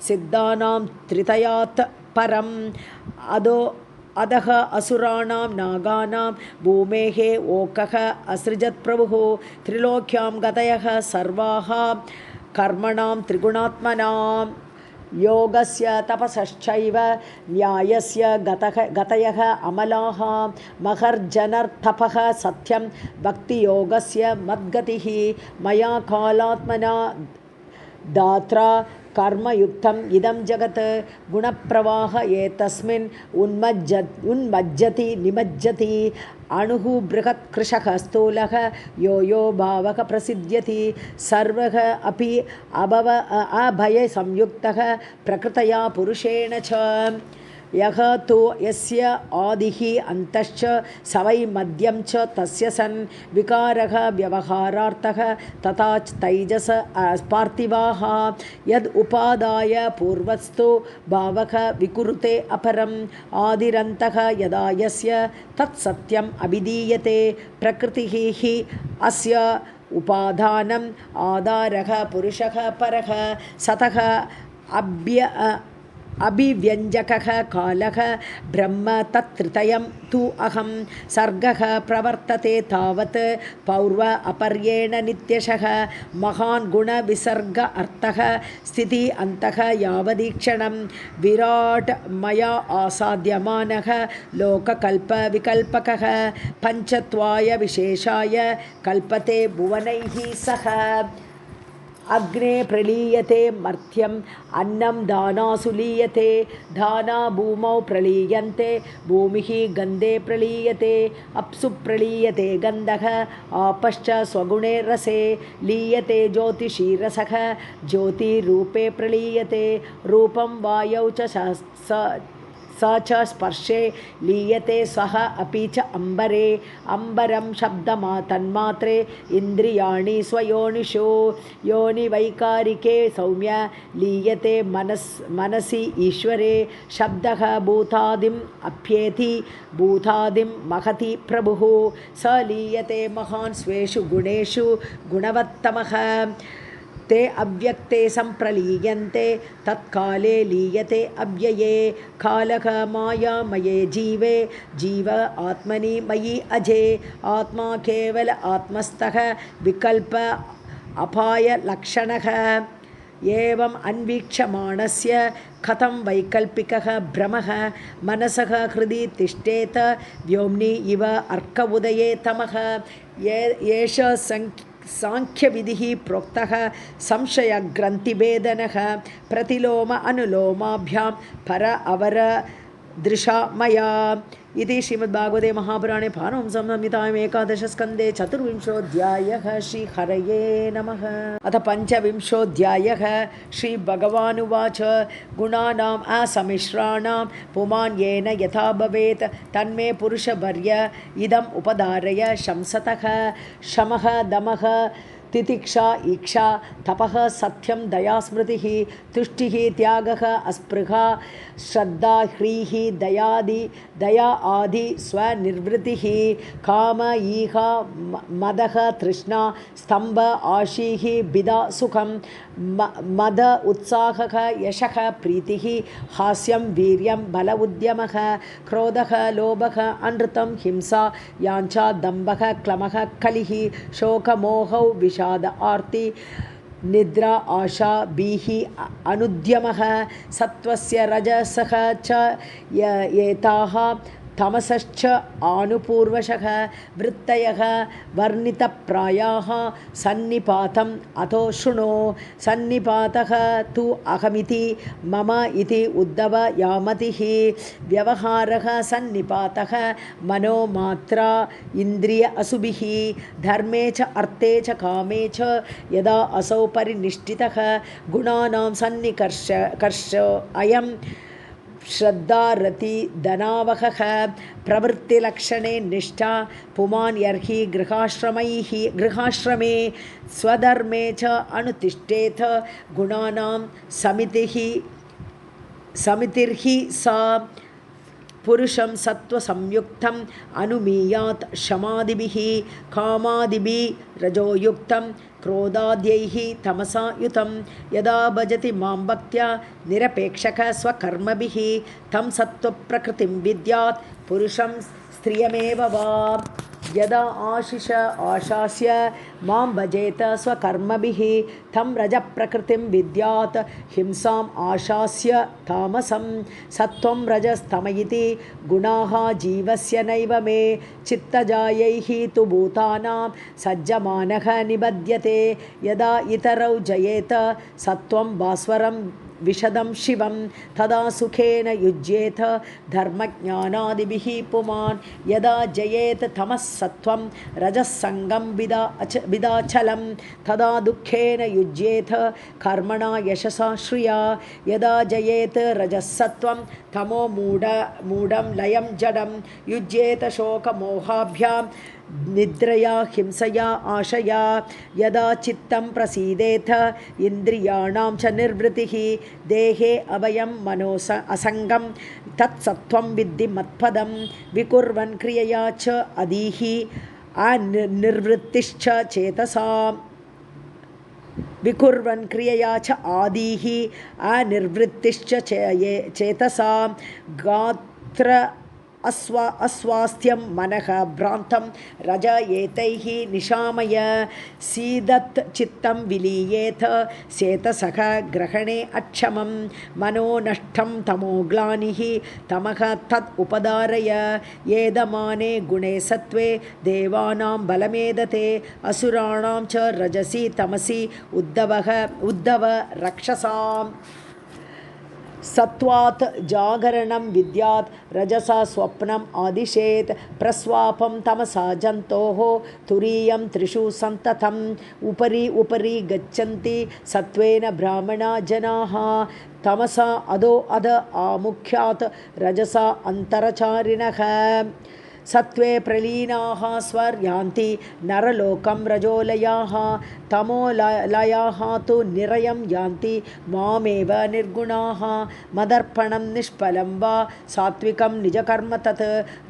सिद्धानां त्रितयात् परम् अधः असुराणां नागानां भूमेः ओक्कः असृजत् प्रभुः त्रिलोक्यां गतयः सर्वाः कर्मणां त्रिगुणात्मनां योगस्य तपसश्चैव न्यायस्य गतयः अमलाः महर्जनर्तपः सत्यं भक्तियोगस्य मद्गतिः मया कालात्मना दात्रा कर्मयुक्तम् इदं जगत् गुणप्रवाह एतस्मिन् उन्मज्जति निमज्जति अणुः बृहत् कृशः स्थूलः यो भावः प्रसिद्ध्यति सर्वः अपि अभयसंयुक्तः प्रकृतया पुरुषेण च यः तु यस्य आदिः अन्तश्च स वै मध्यं च तस्य सन् विकारः व्यवहारार्थः तथा च तैजस पार्थिवाः यद् उपादाय पूर्वस्तु भावः विकुरुते अपरम् आदिरन्तः यदा यस्य तत्सत्यम् अभिधीयते प्रकृतिः हि अस्य उपादानम् आधारः पुरुषः परः सतः अभिव्यञ्जकः कालः ब्रह्म तत्त्रितयं तु अहं सर्गः प्रवर्तते तावत् पौर्व अपर्येण नित्यशः महान् गुणविसर्ग अर्थः स्थिति अन्तः यावदीक्षणं विराट् मया आसाद्यमानः लोककल्पविकल्पकः पञ्चत्वाय विशेषाय कल्पते भुवनैः सह अग्ने प्रलीयते मर्त्यम् अन्नं दानासु लीयते दाना भूमौ प्रलीयन्ते भूमिः गन्धे प्रलीयते अप्सु प्रलीयते गन्धः आपश्च स्वगुणे रसे लीयते ज्योतिषी रसः ज्योतिरूपे प्रलीयते रूपं वायौ च स च स्पर्शे लीयते सः अपि च अम्बरे अम्बरं शब्दमातन्मात्रे इन्द्रियाणि स्वयोनिषु योनिवैकारिके सौम्य लीयते मनसि ईश्वरे शब्दः भूतादिम् अप्येति भूतादिं महति प्रभुः स लीयते महान् स्वेषु गुणेषु गुणवत्तमः ते अव्यक्ते सम्प्रलीयन्ते तत्काले लीयते अव्यये कालः मायामये जीवे जीव आत्मनि मयि अजे आत्मा केवल आत्मस्थः विकल्प अपायलक्षणः एवम् अन्वीक्षमाणस्य कथं वैकल्पिकः भ्रमः मनसः हृदि तिष्ठेत व्योम्नि इव अर्क उदये तमः एष सांख्यविधिः प्रोक्तः संशयग्रन्थिभेदनः प्रतिलोम अनुलोमाभ्यां पर अवर दृशा मया इति श्रीमद्भागवते महापुराणे पारमहंस्यां संहितायाम् एकादशस्कन्धे चतुर्विंशोऽध्यायः श्रीहरये नमः। अथ पञ्चविंशोऽध्यायः श्रीभगवानुवाच गुणानाम् असम्मिश्राणां पुमान् येन यथा भवेत् तन्मे पुरुषवर्य इदम् उपधारय शंसतः शमः दमः तितिक्षा ईक्षा तपः सत्यं दया स्मृतिः तुष्टिः त्यागः अस्पृहा श्रद्धा ह्रीः दया आदि स्वनिर्वृत्तिः काम ईहा मदः तृष्णा स्तम्भ आशीः बिदा सुखं मद उत्साहः यशः प्रीतिः हास्यं वीर्यं बल उद्यमः क्रोधः लोभः अनृतं हिंसा याञ्छा दम्भः क्लमः कलिः शोकमोहौ विषाद आर्ति निद्रा आशा भीः अनुद्यमः सत्वस्य रजसः च एताः तमसश्च आनुपूर्वशः वृत्तयः वर्णितप्रायाः सन्निपातम् अतो शृणु सन्निपातः तु अहमिति मम इति उद्धव यामतिः व्यवहारः सन्निपातः मनोमात्रा इन्द्रिय असुभिः धर्मे च अर्थे च कामे च यदा असौ परिनिष्ठितः गुणानां सन्निकर्ष अयं श्रद्धारति धनावहः प्रवृत्तिलक्षणे निष्ठा पुमान् यर्हि गृहाश्रमे स्वधर्मे च अनुतिष्ठेत गुणानां समितिर्हि सा पुरुषं सत्त्वसंयुक्तम् अनुमीयात् शमादिभिः कामादिभिः रजोयुक्तं क्रोधाद्यैः तमसा युतं यदा भजति मां भक्त्या निरपेक्षकः स्वकर्मभिः तं सत्त्वप्रकृतिं विद्यात् पुरुषं स्त्रियमेव वा यदा आशास्य मां भजेत स्वकर्मभिः तं रजप्रकृतिं विद्यात् हिंसाम् आशास्य तामसं सत्त्वं रजस्तम इति गुणाः जीवस्य नैव मे चित्तजायैः तु भूतानां सज्जमानः निबध्यते यदा इतरौ जयेत सत्त्वं भास्वरं विशदं शिवं तदा सुखेन युज्येत धर्मज्ञानादिभिः पुमान् यदा जयेत तमः सत्त्वं रजस्सङ्गं विदाचलं तदा दुःखेन युज्येत कर्मणा यशसा श्रिया यदा जयेत रजस्सत्त्वं तमो मूढं लयं जडं युज्येत शोकमोहाभ्यां निद्रया हिंसया आशया यदा चित्तं प्रसीदेत इन्द्रियाणां च निर्वृतिः देहे अभयं मनोस असङ्गं तत्सत्त्वं विद्धि मत्पदं विकुर्वन् क्रियया च अनिर्वृत्तिश्च चेतसां विकुर्वन् क्रियया च आदिः अनिर्वृत्तिश्च चेतसां गात्र अस्वास्थ्यं मनः भ्रान्तं रज एतैः निशामय सीदत् चित्तं विलीयेत चेतसः ग्रहणे अक्षमं मनो नष्टं तमोग्लानिः तमः तत् उपधारय एदमाने गुणे सत्त्वे देवानां बलमेदते असुराणां च रजसि तमसि उद्धव रक्षसाम् सत्वात् जागरणं विद्यात् रजसा स्वप्नम् आदिशेत् प्रस्वापं तमसा जन्तोः तुरीयं त्रिषु सन्ततम् उपरि गच्छन्ति सत्त्वेन ब्राह्मणा जनाः तमसा अधो अध आमुख्यात् रजसा अन्तरचारिणः सत्त्वे प्रलीनाः स्वर्यान्ति नरलोकं रजोलयाः तमोलयाः तु निरयं यान्ति मामेव निर्गुणाः मदर्पणं निष्फलं वा सात्विकं निजकर्म तत्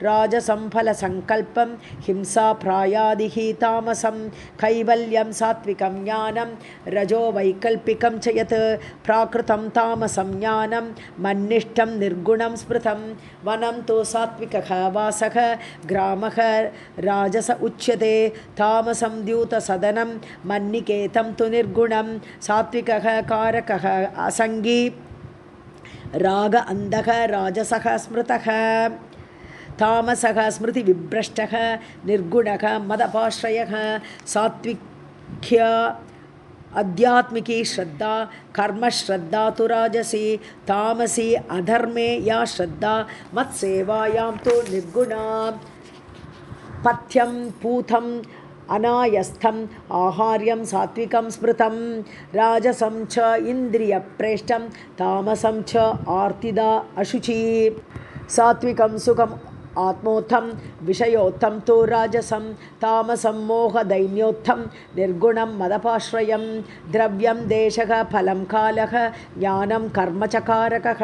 राजसं फलसङ्कल्पं हिंसा प्रायादिः तामसं कैवल्यं सात्विकं ज्ञानं रजो वैकल्पिकं च यत् प्राकृतं तामसं ज्ञानं मन्निष्ठं निर्गुणं स्मृतं वनं तु सात्विकः वासः ग्रामः राजस उच्यते तामसं द्यूतसदनं मन्निकेतं तु निर्गुणं सात्विकः कारकः असङ्गी राग अन्धः राजसः स्मृतः तामसः स्मृतिविभ्रष्टः निर्गुणः मदपाश्रयः सात्विक्य आध्यात्मिकी श्रद्धा कर्मश्रद्धा तु राजसी तामसी अधर्मे या श्रद्धा मत्सेवायां तु निर्गुणा पथ्यं पूतम् अनायस्थम् आहार्यं सात्विकं स्मृतं राजसं च इन्द्रियप्रेष्ठं तामसं च आर्तिदा अशुचि सात्विकं सुखम् आत्मोत्थं विषयोत्थं तु राजसं तामसं मोहदैन्योत्थं निर्गुणं मदपाश्रयं द्रव्यं देशः फलं कालः ज्ञानं कर्म च कारकः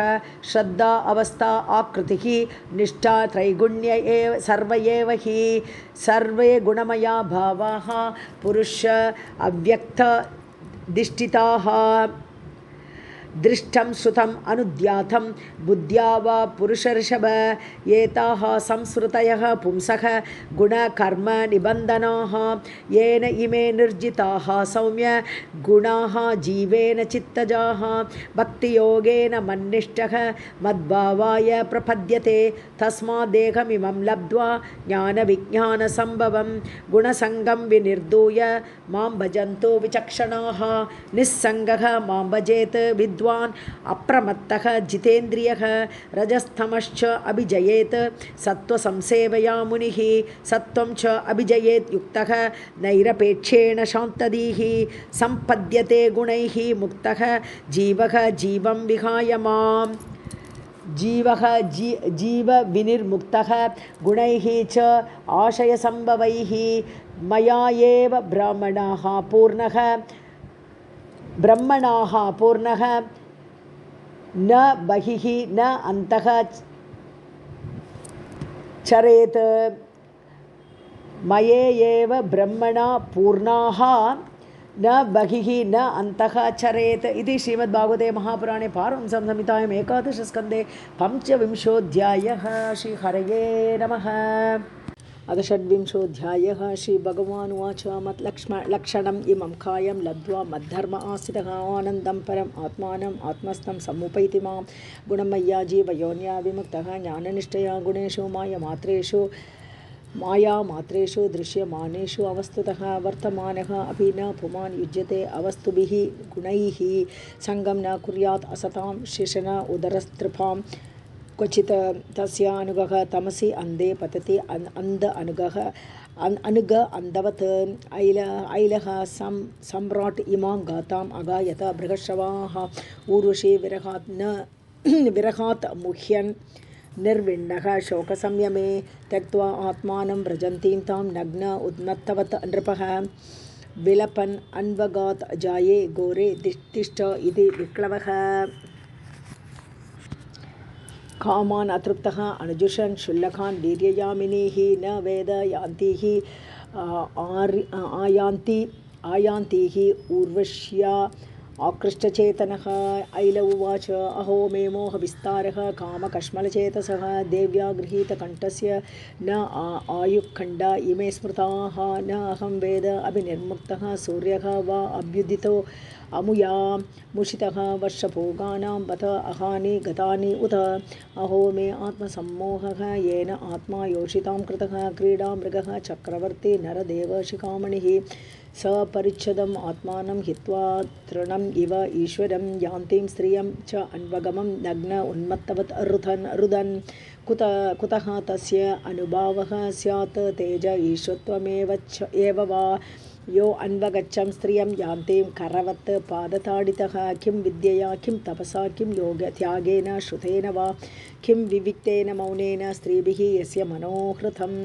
श्रद्धा अवस्था आकृतिः निष्ठा त्रैगुण्य एव सर्व एव हि सर्वे गुणमया भावाः पुरुष अव्यक्तधिष्ठिताः दृष्टं श्रुतम् अनुद्यातं बुद्ध्या वा पुरुषर्षभ एताः संस्कृतयः पुंसः गुणकर्म निबन्धनाः येन इमे निर्जिताः सौम्य गुणाः जीवेन चित्तजाः भक्तियोगेन मन्निष्ठः मद्भावाय प्रपद्यते तस्माद्देहमिमं लब्ध्वा ज्ञानविज्ञानसम्भवं गुणसङ्गं विनिर्दूय मां भजन्तु विचक्षणाः निस्सङ्गः मां भजेत् विद्वान् अप्रमत्तः जितेन्द्रियः रजस्तमश्च अभिजयेत् सत्त्वसंसेवया मुनिः सत्त्वं च अभिजयेत् युक्तः नैरपेक्षेण शान्तदीः सम्पद्यते गुणैः मुक्तः जीवः जीवं विहाय माम् जीवः जीवविनिर्मुक्तः गुणैः च आशयसम्भवैः मया एव ब्रह्मणः पूर्णः न बहिः न अन्तः चरेत् मये एव ब्रह्मणा पूर्णाः न बहिः न अन्तः चरेत् इति श्रीमद्भागवते महापुराणे पारमहंस्यां संहितायाम् 11 स्कन्धे 25 श्रीहरये नमः। अथ षड्विंशोऽध्यायः श्रीभगवानुवाच मत्लक्षणम् इमं कायं लब्ध्वा मद्धर्म आस्थितः आनन्दं परम् आत्मानम् आत्मस्थं समुपैति मां गुणमय्या जीवयोन्या विमुक्तः ज्ञाननिष्ठया गुणेषु मायामात्रेषु दृश्यमानेषु अवस्तुतः वर्तमानः अपि न पुमान् युज्यते अवस्तुभिः गुणैः सङ्गं न कुर्यात् असतां शिशन उदरस्त्रिपां क्वचित् तस्य अनुगः तमसि अन्धे पतति अनुग अन्धवत् ऐलः सम्राट् इमां गाताम् अगायत बृहश्रवाः ऊर्वशी विरहात् मुह्यन् निर्विण्णः शोकसंयमे त्यक्त्वा आत्मानं व्रजन्तीं तां नग्न उन्मत्तवत् नृपः विलपन् अन्वगात् जाये घोरे तिष्ठ इति विक्लवः कामान् अतृप्तः अनुजुषन् शुल्लकान् वीर्ययामिनीः न वेद यान्ति हि आयान्तीः उर्वश्या आकृष्टचेतनः ऐल उवाच अहो मे मोहविस्तारः कामकश्मलचेतसः देव्या गृहीतकण्ठस्य न आयुःखण्डा इमे स्मृताः न अहं वेद अभिनिर्मुक्तः सूर्यः वा अभ्युदितो अमुया मुषितः वर्षभोगानां बत अहानि गतानि उत अहो मे आत्मसम्मोहः येन आत्मा योषितां कृतः क्रीडा मृगः चक्रवर्ती नरदेव शिखामणिः स परिच्छदम् आत्मानं हित्वा तृणम् इव ईश्वरं यान्तीं स्त्रियं च अन्वगमं नग्न उन्मत्तवत् रुदन् कुतः तस्य अनुभावः स्यात् तेज ईश्वत्वमेव वा यो अन्वगच्छं स्त्रियं यान्तीं करवत् पादताडितः किं विद्यया किं तपसा किं योगत्यागेन श्रुतेन वा किं विविक्तेन मौनेन स्त्रीभिः यस्य मनोहृतं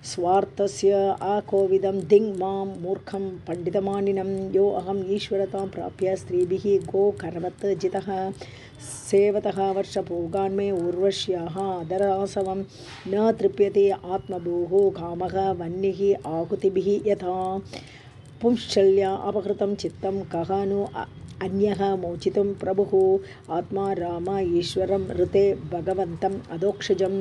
स्वार्थस्य आकोविदं दिङ् मां मूर्खं पण्डितमानिनं यो अहम् ईश्वरतां प्राप्य स्त्रीभिः गोकर्वत् जितः सेवतः वर्षभोगान्मे उर्वश्याः अदरासवं न तृप्यते आत्मभूः कामः वह्निः आहुतिभिः यथा पुंश्चल्या अपहृतं चित्तं कः नु अन्यः मोचितुं प्रभुः आत्मा राम ईश्वरं ऋते भगवन्तम् अधोक्षजम्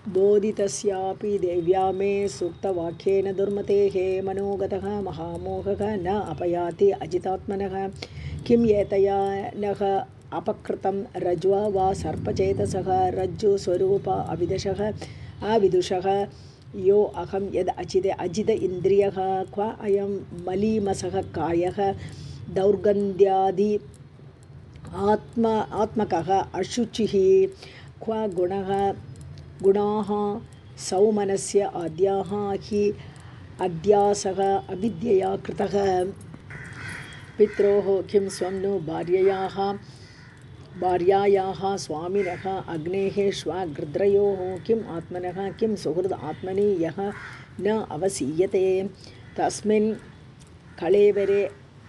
बोधितस्यापि देव्या मे सूक्तवाक्येन दुर्मतेः मनोगतः महामोहः न अपयाति अजितात्मनः किं एतया नः अपकृतं रज्वा वा सर्पचेतसः रज्जुस्वरूप अविदुषः यो अहं यद् अजित इन्द्रियः क्व अयं मलीमसः कायः दौर्गन्ध्यादि आत्मकः अशुचिः क्व गुणाः सौमनस्य आद्याः हि अध्यासः अविद्यया कृतः पित्रोः किं स्वं नु भार्यायाः स्वामिनः अग्नेः श्वागृद्रयोः किम् आत्मनः किं सुहृद आत्मनि यः न अवसीयते तस्मिन् कळेवरे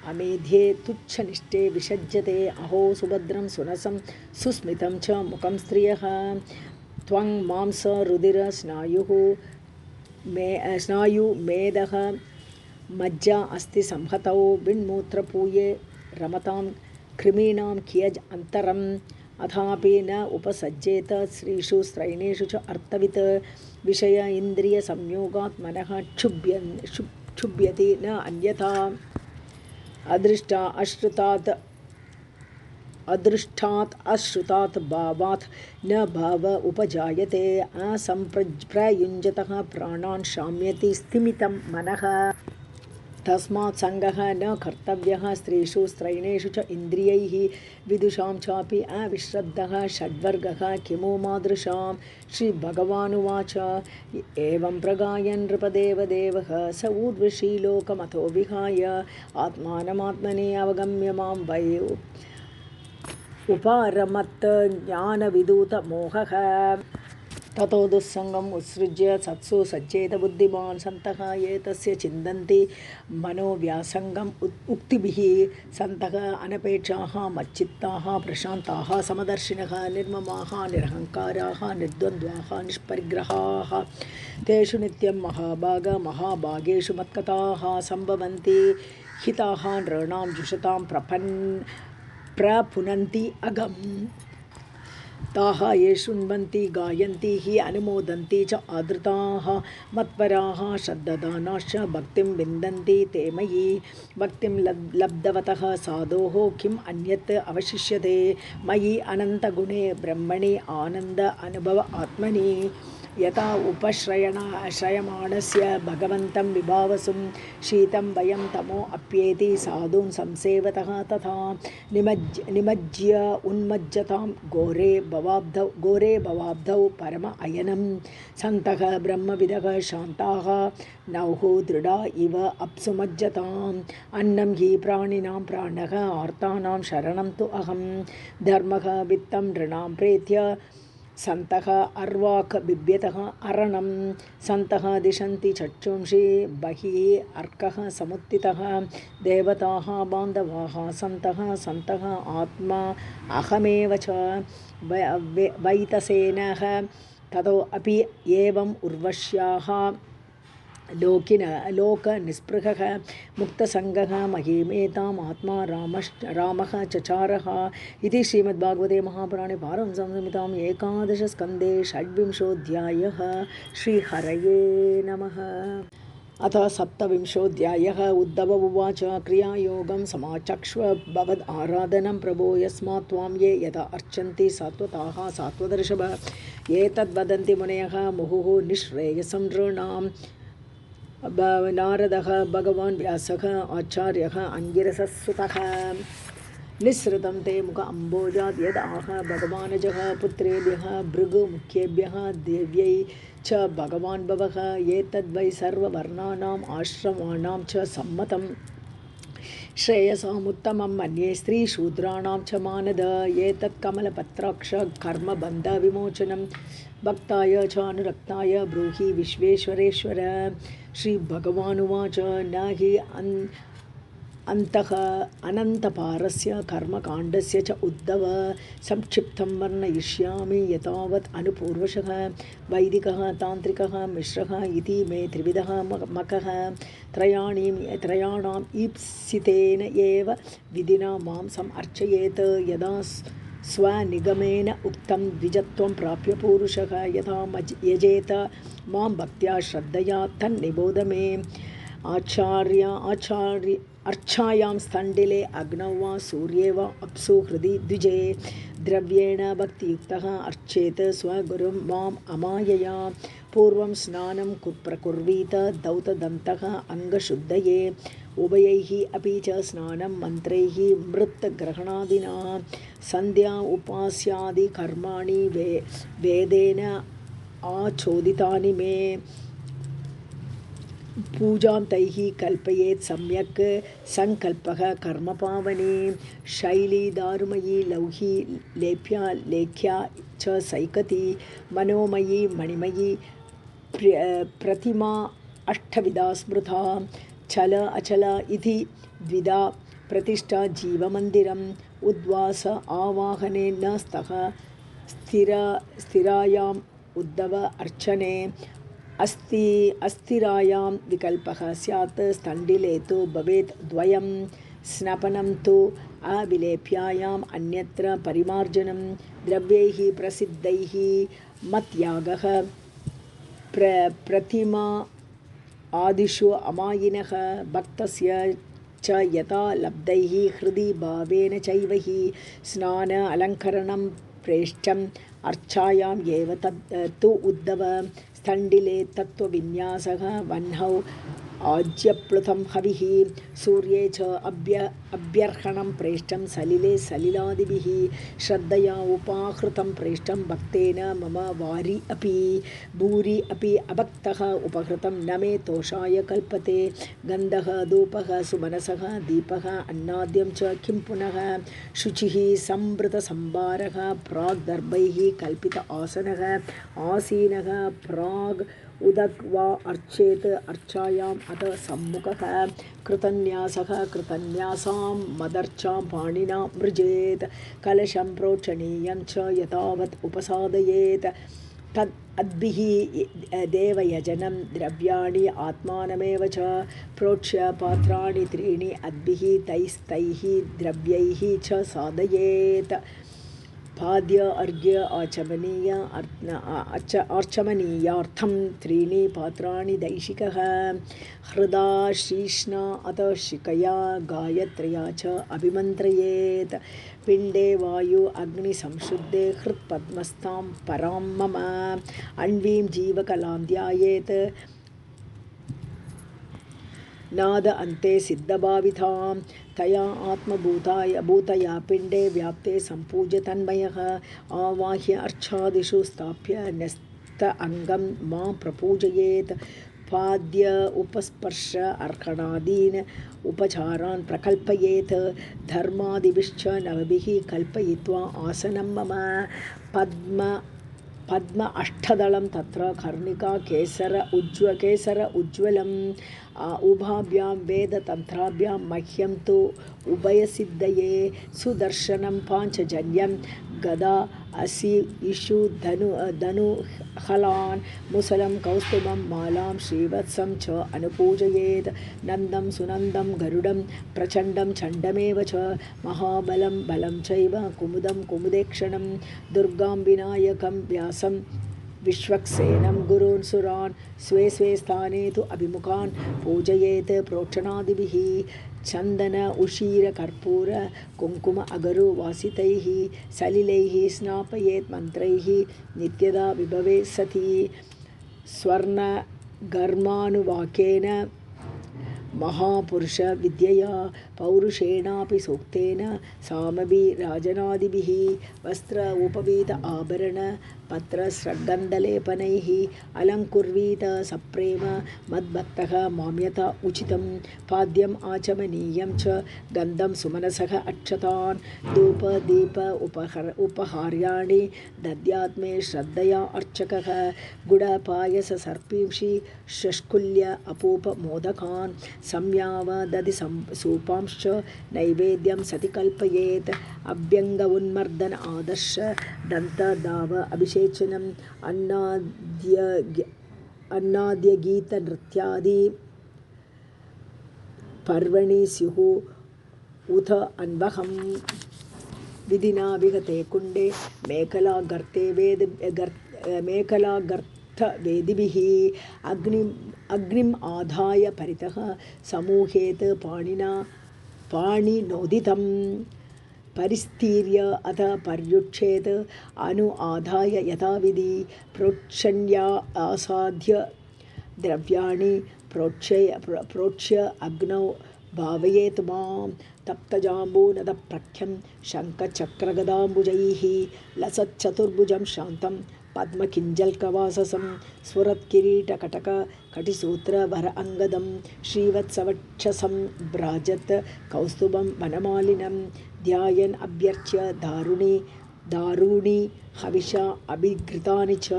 अमेध्ये तुच्छनिष्ठे विसज्जते अहो सुभद्रं सुनसं सुस्मितं च मुखं स्त्रियः त्वं मांस रुधिर स्नायु मेदः मज्जा अस्ति संहतौ बिन्मूत्रपूये रमतां कृमीणां कियज् अन्तरम् अथापि न उपसज्जेत स्त्रीषु स्त्रैणेषु च अर्थवित् विषय इन्द्रियसंयोगात् मनः क्षुभ्यति न अन्यथा अदृष्टात् अश्रुतात् भावात् न भाव उपजायते असम्प्रयुञ्जतः प्राणान् शाम्यति स्तिमितं मनः तस्मात् सङ्गः न कर्तव्यः स्त्रीषु स्त्रैणेषु च इन्द्रियैः विदुषां चापि अविश्रद्धः षड्वर्गः किमु मादृशां श्रीभगवानुवाच एवं प्रगायन् नृपदेवदेवः स ऊर्वशी लोकमतो विहाय आत्मानमात्मनि अवगम्य मां वै उपारमत् ज्ञानविदूतमोहः ततो दुस्सङ्गम् उत्सृज्य सत्सु सज्जेत बुद्धिमान् सन्तः ये तस्य चिन्तन्ति मनोव्यासङ्गम् उक्तिभिः सन्तः अनपेक्षाः मच्चित्ताः प्रशान्ताः समदर्शिनः निर्ममाः निरहङ्काराः निर्द्वन्द्वाः निष्परिग्रहाः तेषु नित्यं महाभागेषु मत्कथाः सम्भवन्ति हिताः नृणां जुषतां प्रपुनन्ति अगम् ताः ये शृण्वन्ति गायन्ति हि अनुमोदन्ति च आदृताः मत्पराः श्रद्धानाश्च भक्तिं विन्दन्ति ते मयि भक्तिं लब्धवतः साधोः किम् अन्यत् अवशिष्यते मयि अनन्तगुणे ब्रह्मणि आनन्द अनुभव आत्मनि यथा उपश्रयमाणस्य भगवन्तं विभावसुं शीतं वयं तमो अप्येति साधून् संसेवतः तथा निमज्य उन्मज्जतां घोरे भवाब्धौ परम अयनं सन्तः ब्रह्मविदः शान्ताः नौः दृढा इव अप्सुमज्जताम् अन्नं हि प्राणिनां प्राणः आर्तानां शरणं तु अहं धर्मः वित्तं नृणां प्रेत्य सन्तः अर्वाक् बिभ्यतः अरणं सन्तः दिशन्ति चक्षुंषि बहिः अर्कः समुत्थितः देवताः बान्धवाः सन्तः आत्मा अहमेव च वैतसेनः ततो अपि एवम् उर्वश्याः लोकनिस्पृहः मुक्तसङ्गः महीमेताम् आत्मा रामः चचारः इति श्रीमद्भागवते महापुराणे पारमहंससंहितां एकादशस्कन्धे षड्विंशोऽध्यायः। श्रीहरये नमः। अथ सप्तविंशोऽध्यायः। उद्धव उवाच क्रियायोगं समाचक्ष्व भवद् आराधनं प्रभो यस्मात् त्वां ये यथा अर्चन्ति सात्वताः सात्वदर्शभ एतद्वदन्ति मुनयः मुहुः निःश्रेयसं नृणां। नारदः भगवान् व्यासः आचार्यः अङ्गिरससुतः निःसृतं ते मुख अम्बोजात् यदाह भगवानजः पुत्रेभ्यः भृगुमुख्येभ्यः देव्यै च भगवान् भवः एतद्वै सर्ववर्णानाम् आश्रमाणां च सम्मतं श्रेयसामुत्तमं मन्ये स्त्रीशूद्राणां च मानद एतत् कमलपत्राक्ष कर्मबन्धविमोचनं भक्ताय च अनुरक्ताय ब्रूहि विश्वेश्वरेश्वर। श्रीभगवानुवाच न हि अन्तः अनन्तपारस्य कर्मकाण्डस्य च उद्धव संक्षिप्तं वर्णयिष्यामि यतावत् अनुपूर्वशः। वैदिकः तान्त्रिकः मिश्रः इति मे त्रिविधः मखः त्रयाणाम् ईप्सितेन एव विधिना मां समर्चयेत् यदा स्वनिगमेन उक्तं द्विजत्वं प्राप्य पूरुषः यथा यजेत मां भक्त्या श्रद्धया तन्निबोध मे। अर्चायां स्तण्डिले अग्नौ वा सूर्ये वा अप्सु हृदि द्विजे द्रव्येण भक्तियुक्तः अर्चेत स्वगुरुं माम् अमायया। पूर्वं स्नानं प्रकुर्वीत दौतदन्तः अङ्गशुद्धये उभयैः अपि च स्नानं मन्त्रैः मृत्ग्रहणादिना सन्ध्या उपास्यादि कर्माणि वेदेन आचोदितानि मे। पूजां तैः कल्पयेत् सम्यक् संकल्पः कर्मपावने शैली दारुमयी लौही लेप्या लेख्या च सैकती मनोमयी मणिमयी प्रतिमा अष्टविधा स्मृता चल अचल इति द्विधा प्रतिष्ठा जीवमन्दिरम् उद्वास आवाहने न स्तः स्थिरायाम् उद्धव अर्चने अस्थिरायां विकल्पः स्यात् स्तण्डिले तु भवेत् द्वयं स्नपनं तु अविलेप्यायाम् अन्यत्र परिमार्जनं द्रव्यैः प्रसिद्धैः मत्यागः प्रतिमा आदिषु अमायिनः भक्तस्य च यथा लब्धैः हृदि भावेन चैव हि स्नान अलङ्करणं प्रेष्ठम् अर्चायाम् एव तु उद्धव स्तण्डिले तत्त्वविन्यासः वह्नौ आज्यप्लुतं हविः सूर्ये च अभ्यर्हणं प्रेष्ठं सलिले सलिलादिभिः श्रद्धया उपाहृतं प्रेष्ठं भक्तेन मम वारि अपि भूरि अपि अभक्तः उपहृतं न मे तोषाय कल्पते। गन्धः धूपः सुमनसः दीपः अन्नाद्यं च किं पुनः शुचिः संवृतसंभारः प्राग्दर्भैः कल्पित आसनः आसीनः प्राग् उदग्वा अर्चेत अर्चायाम् अथ सम्मुखः कृतन्यासः कृतन्यासां मदर्चां पाणिना मृजेत् कलशं प्रोक्षणीयं च यतावत् उपसादयेत् तद् अद्भिः देवयजनं द्रव्याणि आत्मानमेव च प्रोक्ष्य पात्राणि त्रीणि अद्भिः तैस्तैः द्रव्यैः च साधयेत्। पाद्य अर्घ्य आचमनीयार्थं त्रीणि पात्राणि दैशिकः हृदा श्रीष्णा अथ शिकया गायत्र्या च अभिमन्त्रयेत्। पिण्डे वायु अग्निसंशुद्धे हृत्पद्मस्तां परां मम अन्वीं जीवकलां ध्यायेत् नाद अन्ते सिद्धभावितां तया आत्मभूतया पिण्डे व्याप्ते सम्पूज्य तन्मयः आवाह्य अर्चादिषु स्थाप्य न्यस्त अङ्गं मां प्रपूजयेत्। पाद्य उपस्पर्श अर्हणादीन् उपचारान् प्रकल्पयेत् धर्मादिभिश्च नवभिः कल्पयित्वा आसनं मम पद्म अष्टदलं तत्र कर्णिका केसर उज्ज्वलम् उभाभ्यां वेदतन्त्राभ्यां मह्यं तु उभयसिद्धये सुदर्शनं पाञ्चजन्यं गदा असि इषु धनु हलान् मुसलं कौस्तुभं मालां श्रीवत्सं च अनुपूजयेत् नन्दं सुनन्दं गरुडं प्रचण्डं चण्डमेव च महाबलं बलं चैव कुमुदं कुमुदेक्षणं दुर्गां विनायकं व्यासं विश्वक्सेनं गुरून् सुरान् स्वे स्वे स्थाने तु अभिमुखान् पूजयेत् प्रोक्षणादिभिः चन्दन उशीर कर्पूर कुङ्कुम अगरु वासितैः सलिलैः स्नापयेत् मन्त्रैः नित्यदा विभवे सति स्वर्णगर्मानुवाकेन महापुरुष विद्यया पौरुषेणापि सूक्तेन सामभि राजनादिभिः वस्त्र उपवीत आभरण पत्र स्रग्गन्धलेपनैः अलङ्कुर्वीत सप्रेम मद्भक्तः माम्यता उचितं पाद्यम् आचमनीयं च गन्धं सुमनसः अक्षतान् धूप दीप उपहार्याणि दद्यात्मे श्रद्धया अर्चकः गुडपायस सर्पींषि षष्कुल्य अपूप मोदकान् संयाव दधि सूपांश्च नैवेद्यं सति कल्पयेत् अभ्यङ्ग उन्मर्दन आदर्श दन्त दाव अभिषेचनम् अन्नाद्य गीत नृत्यादि पर्वणि स्युः उत अन्वहम् विधिना विगते कुण्डे मेखलागर्ते वेदिभिः अग्निम् आधाय परितः समूहेत् पाणिनोदितं परिस्तीर्य अथ पर्युक्षेत् अनु आधाय यथाविधि प्रोक्षण्या आसाद्य द्रव्याणि प्रोक्ष्य अग्नौ भावयेत् मां तप्तजाम्बूनदप्रख्यं शङ्खचक्रगदाम्बुजैः लसच्चतुर्भुजं शान्तं पद्मकिञ्जल्कवाससं स्फुरत्किरीटकटककटिसूत्रवर अङ्गदं श्रीवत्सवक्षसं भ्राजत् कौस्तुभं वनमालिनं ध्यायन् अभ्यर्च्य दारूणि हविषा अभिघृतानि च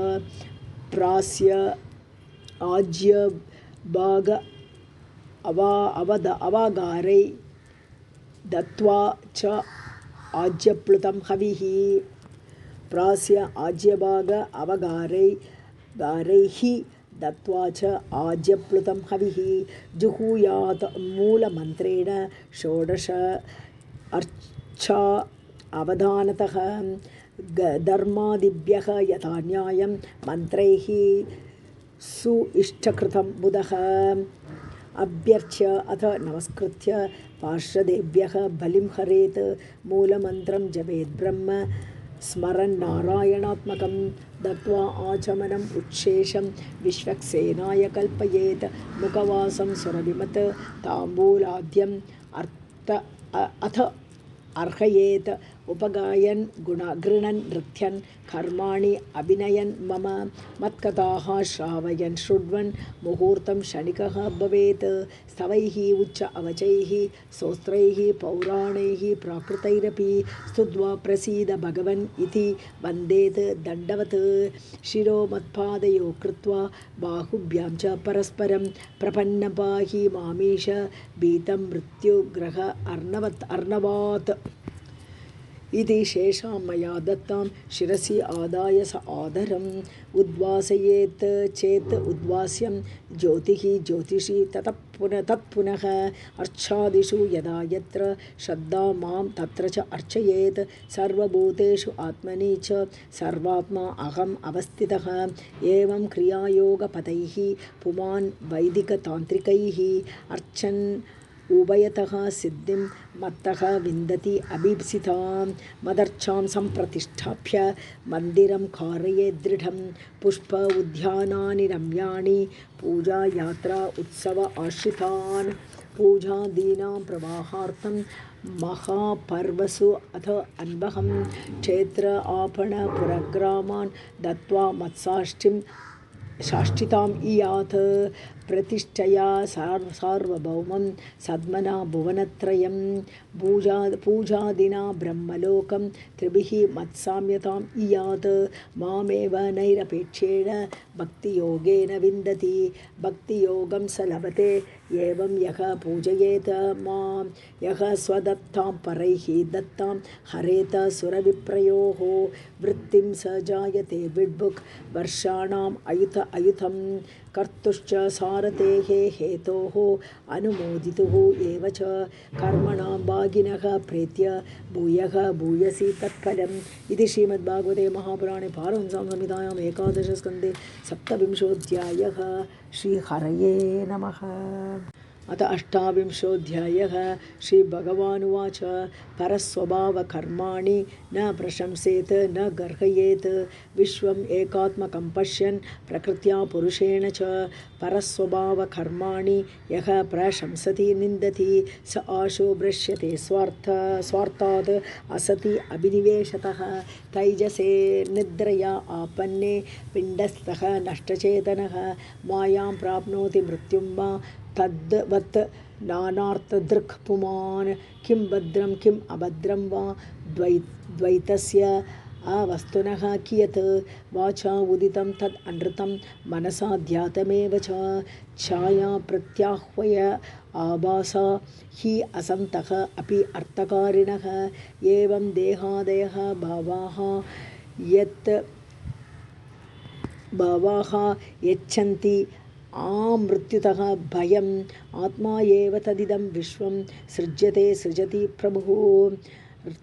प्रास्य आज्यभाग अवागारै दत्त्वा च आज्यप्लुतं हविः प्रास्य आज्यभाग अवगारैः दत्त्वा च आज्यप्लुतं हविः जुहूयात् मूलमन्त्रेण षोडश अर्चा अवधानतः धर्मादिभ्यः यथा न्यायं मन्त्रैः सुइष्टकृतं बुधः अभ्यर्च्य अथ नमस्कृत्य पार्श्वदेभ्यः बलिं हरेत् मूलमन्त्रं जपेत् ब्रह्म स्मरन् नारायणात्मकं दत्त्वा आचमनम् उच्छेषं विश्वक्सेनाय कल्पयेत् मुखवासं सुरभिमत् ताम्बूलाद्यम् अथ अर्हयेत् उपगायन् गृणन् नृत्यन् कर्माणि अभिनयन् मम मत्कथाः श्रावयन् शृण्वन् मुहूर्तं क्षणिकः भवेत् स्तवैः उच्च अवचैः स्तोत्रैः पौराणैः प्राकृतैरपि स्तुत्वा प्रसीद भगवन् इति वन्देत् दण्डवत् शिरो मत्पादयो कृत्वा बाहुभ्यां च परस्परं प्रपन्न पाहि मामीश भीतं मृत्युग्रह अर्णवात् इति शेषां मया दत्तां शिरसि आदाय स आदरम् उद्वासयेत् चेत् उद्वास्यं ज्योतिः ज्योतिषी तत्पुनः अर्चादिषु यदा यत्र श्रद्धा मां तत्र च अर्चयेत् सर्वभूतेषु आत्मनि च सर्वात्मा अहम् अवस्थितः एवं क्रियायोगपदैः पुमान् वैदिकतान्त्रिकैः अर्चन् उभयतः सिद्धिं मत्तः विन्दति अभीप्सितां मदर्चां सम्प्रतिष्ठाप्य मन्दिरं कारयेत् दृढं पुष्प उद्यानानि रम्याणि पूजा यात्रा उत्सव आश्रितान् पूजादीनां प्रवाहार्थं महापर्वसु अथ अन्वहं क्षेत्र आपण पुरग्रामान् दत्त्वा मत्साष्टिं शाष्टिताम् इयात् प्रतिष्ठया सार्वभौमं सद्मना भुवनत्रयं पूजादिना ब्रह्मलोकं त्रिभिः मत्साम्यताम् इयात् मामेव नैरपेक्षेण भक्तियोगेन विन्दति भक्तियोगं स लभते एवं यः पूजयेत मां यः स्वदत्तां परैः दत्तां हरेत सुरविप्रयोः वृत्तिं स जायते विड्बुक् वर्षाणाम् अयुतं कर्तुश्च सारतेः हेतोः अनुमोदितुः एव च कर्मणां भागिनः प्रेत्य भूयः भूयसि तत्फलम् इति श्रीमद्भागवते महापुराणे पारमहंस्यां संहितायाम् 11 स्कन्धे 17 श्रीहरये नमः। अथ 18 श्रीभगवानुवाच परस्वभावकर्माणि न प्रशंसेत् न गर्हयेत् विश्वम् एकात्मकं पश्यन् प्रकृत्या पुरुषेण च परस्वभावकर्माणि यः प्रशंसति निन्दति स आशो भ्रश्यते स्वार्थात् असति अभिनिवेशतः तैजसे निद्रया आपन्ने पिण्डस्थः नष्टचेतनः मायां प्राप्नोति मृत्युं वा तद्वत् नानार्थदृक् पुमान् किं भद्रं किम् अभद्रं वा द्वैतस्य अवस्तुनः कियत् वाचा उदितं तद् अनृतं मनसा ध्यातमेव च छाया प्रत्याह्वय आभासा हि असन्तः अपि अर्थकारिणः एवं देहादयः भावाः यच्छन्ति मृत्युतः भयम् आत्मा एव तदिदं विश्वं सृजति प्रभुः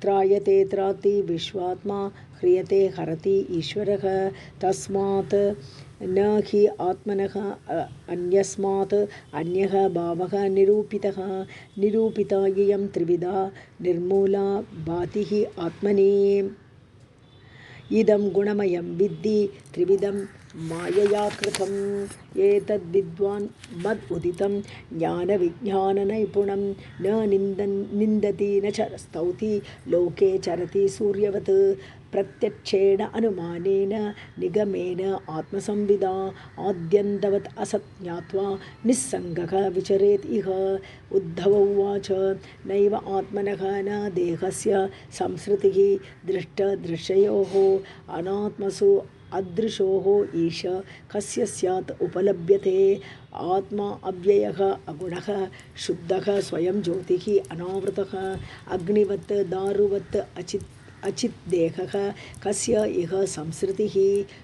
त्रायते त्राति विश्वात्मा ह्रियते हरति ईश्वरः तस्मात् न हि आत्मनः अन्यस्मात् अन्यः भावः निरूपिता इयं त्रिविधा निर्मूला भाति हि आत्मनि इदं गुणमयं विद्धि त्रिविधं मायया कृतम् एतद्विद्वान् मद् उदितं ज्ञानविज्ञाननैपुणं न निन्दति न च स्तौति लोके चरति सूर्यवत् प्रत्यक्षेण अनुमानेन निगमेन आत्मसंविदा आद्यन्तवत् असत् ज्ञात्वा निस्सङ्गः विचरेत् इह उद्धव उवाच नैव आत्मनः न देहस्य संसृतिः दृष्टदृश्ययोः अनात्मसु अदृशोः ईश कस्य स्यात् उपलभ्यते आत्मा अव्ययः अगुणः शुद्धः स्वयं ज्योतिः अनावृतः अग्निवत् दारुवत् अचित् देहः कस्य इह संसृतिः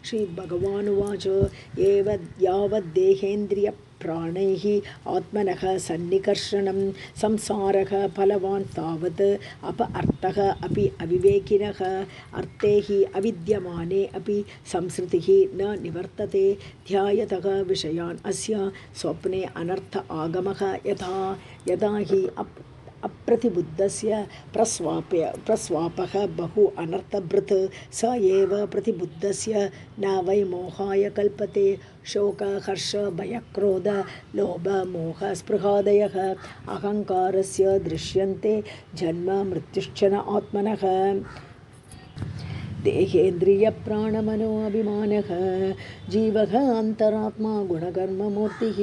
श्रीभगवानुवाच यावद्देहेन्द्रियप्राणैः आत्मनः सन्निकर्षणं संसारः फलवान् तावत् अर्थः अपि अविवेकिनः अर्थे हि अविद्यमाने अपि संसृतिः न निवर्तते ध्यायतः विषयान् अस्य स्वप्ने अनर्थ आगमः यदा हि अप्रतिबुद्धस्य प्रस्वापः बहु अनर्थभृत् स एव प्रतिबुद्धस्य न वै मोहाय कल्पते शोक हर्ष भयक्रोध लोभ मोह स्पृहादयः अहङ्कारस्य दृश्यन्ते जन्म मृत्युश्च न आत्मनः देहेन्द्रियप्राणमनोऽभिमानः जीवः अन्तरात्मा गुणकर्ममूर्तिः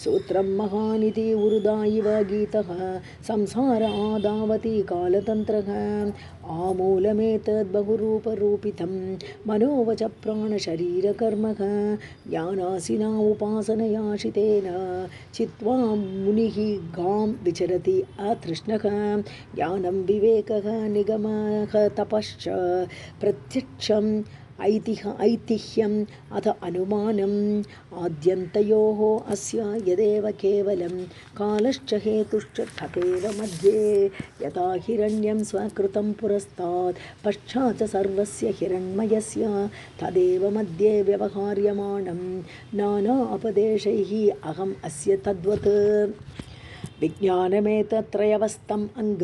सूत्रं महानिति उरुदा इव गीतः संसार आदावति कालतन्त्रः आमूलमेतद्बहुरूपरूपितं मनोवच प्राणशरीरकर्मः ज्ञानासिना उपासनयाशितेन चित्वा मुनिः गां विचरति अतृष्णः ज्ञानं विवेकः निगमः तपश्च प्रत्यक्षम् ऐतिह्यम् अथ अनुमानम् आद्यन्तयोः अस्य यदेव केवलं कालश्च हेतुश्च तथैव मध्ये यथा हिरण्यं स्वकृतं पुरस्तात् पश्चात् सर्वस्य हिरण्मयस्य तदेव मध्ये व्यवहार्यमाणं नाना अपदेशैः अहम् अस्य तद्वत् विज्ञानमेतत्रयवस्थम् अङ्ग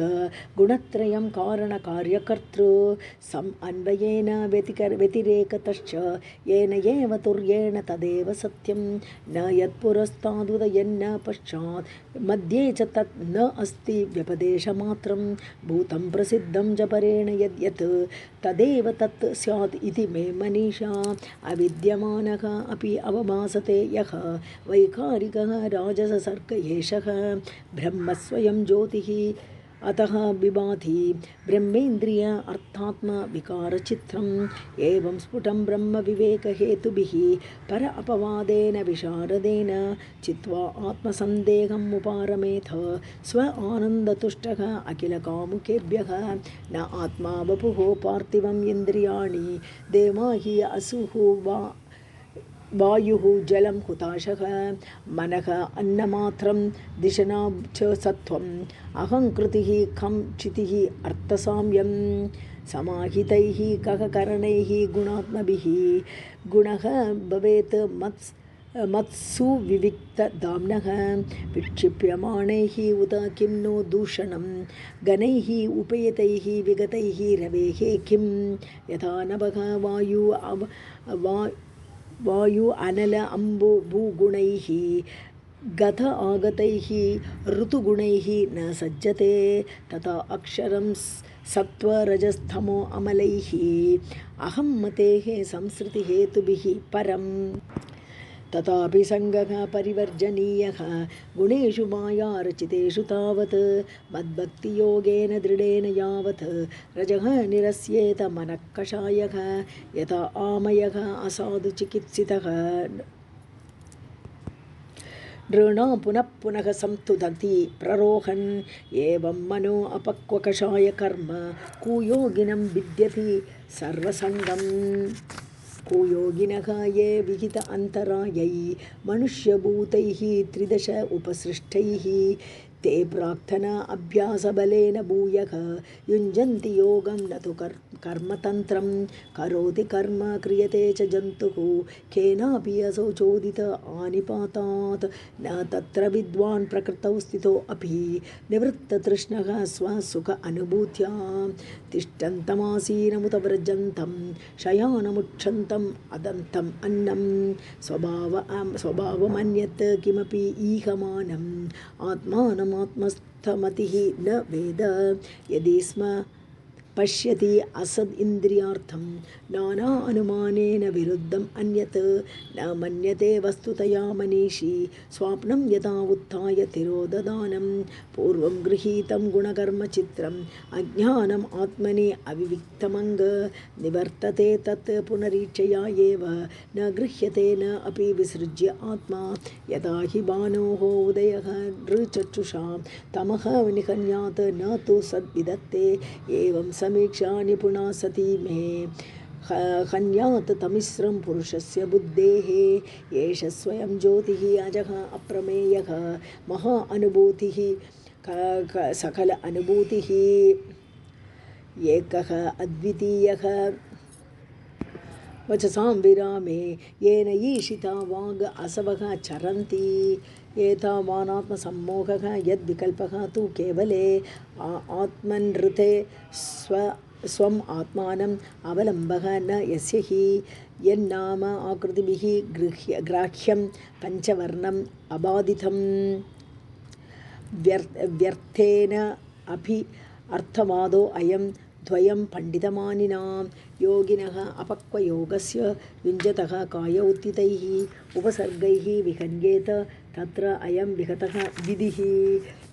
गुणत्रयं कारणकार्यकर्तृ सम् अन्वयेन व्यतिरेकतश्च येन एव तुर्येण तदेव सत्यं न यत्पुरस्तादुदयन्न पश्चात् मध्ये च तत् न अस्ति व्यपदेशमात्रं भूतं प्रसिद्धं जपरेण यद्यत् तदेव तत् स्यात् इति मे मनीषा अविद्यमानः अपि अवभासते यः वैकारिकः राजससर्ग एषः ब्रह्म स्वयं ज्योतिः अतः विभाति ब्रह्मेन्द्रिय अर्थात्म विकारचित्रम् एवं स्फुटं ब्रह्मविवेकहेतुभिः पर अपवादेन विशारदेन चित्वा आत्मसन्देहम् उपारमेथ स्व आनन्दतुष्टः अखिलकामुकेभ्यः न आत्मा वपुः पार्थिवम् इन्द्रियाणि देवा हि असुः वा वायुः जलं हुताशः मनः अन्नमात्रं दिशना च सत्वम् अहङ्कृतिः खं चितिः अर्थसाम्यं समाहितैः कः करणैः गुणात्मभिः गुणः भवेत् मत्सु विविक्तदाम्नः विक्षिप्यमाणैः उत किं नो दूषणं गणैः उपेतैः विगतैः रवेः किं यथा नभः वायु अनल अम्बु भूगुणैः गत आगतैः ऋतुगुणैः न सज्जते तथा अक्षरं सत्त्वरजस्तमो अमलैः अहं मतेः संसृतिहेतुभिः परम् तथापि सङ्गः परिवर्जनीयः गुणेषु मायारचितेषु तावत् मद्भक्तियोगेन दृढेन यावत् रजः निरस्येत मनः कषायः यथा आमयः असाधु चिकित्सितः नृणा पुनः पुनः संतुदति प्ररोहन् एवं मनो अपक्वकषाय कर्म कुयोगिनं विद्यति सर्वसङ्गम् कुयोगिनः ये विहित अन्तरायै मनुष्यभूतैः त्रिदश उपसृष्टैः ते प्रार्थना अभ्यासबलेन भूयः युञ्जन्ति योगं न तु कर्मतन्त्रं करोति कर्म क्रियते च जन्तुः केनापि असौ चोदित आनिपातात् न तत्र विद्वान् प्रकृतौ स्थितो अपि निवृत्ततृष्णः स्वसुख अनुभूत्या तिष्ठन्तमासीनमुत व्रजन्तं शयानमुच्छन्तम् अदन्तम् अन्नं स्वभावमन्यत् किमपि ईहमानम् आत्मानमात्मस्थमतिः न वेद यदि स्म पश्यति असद् इन्द्रियार्थं नाना अनुमानेन विरुद्धम् अन्यत् न मन्यते वस्तुतया मनीषी स्वाप्नं यथा उत्थाय तिरोददानं पूर्वं गृहीतं गुणकर्मचित्रम् अज्ञानम् आत्मनि अविविक्तमङ्ग निवर्तते तत् पुनरीक्षया एव न गृह्यते न अपि विसृज्य आत्मा यथा हि भानोः उदयः नृचक्षुषां तमः निहन्यात् न तु सद्विदत्ते एवं समीक्षा निपुणा सती मे हन्यात् तमिस्रं पुरुषस्य बुद्धेः एष स्वयं ज्योतिः अजः अप्रमेयः महा अनुभूतिः सकल अनुभूतिः एकः अद्वितीयः वचसां विरामे येन ईशिता वाग् असवः चरन्ति एतावानात्मसम्मोहः यद्विकल्पः तु केवले आत्मनृते स्वम् आत्मानम् अवलम्बः न यस्य हि यन्नाम आकृतिभिः ग्राह्यं पञ्चवर्णम् अबाधितं व्यर्थेन अपि अर्थवादो अयं द्वयं पण्डितमानिनां योगिनः अपक्वयोगस्य युञ्जतः कायौत्थितैः उपसर्गैः विहन्येत तत्र अयं विहतः विधिः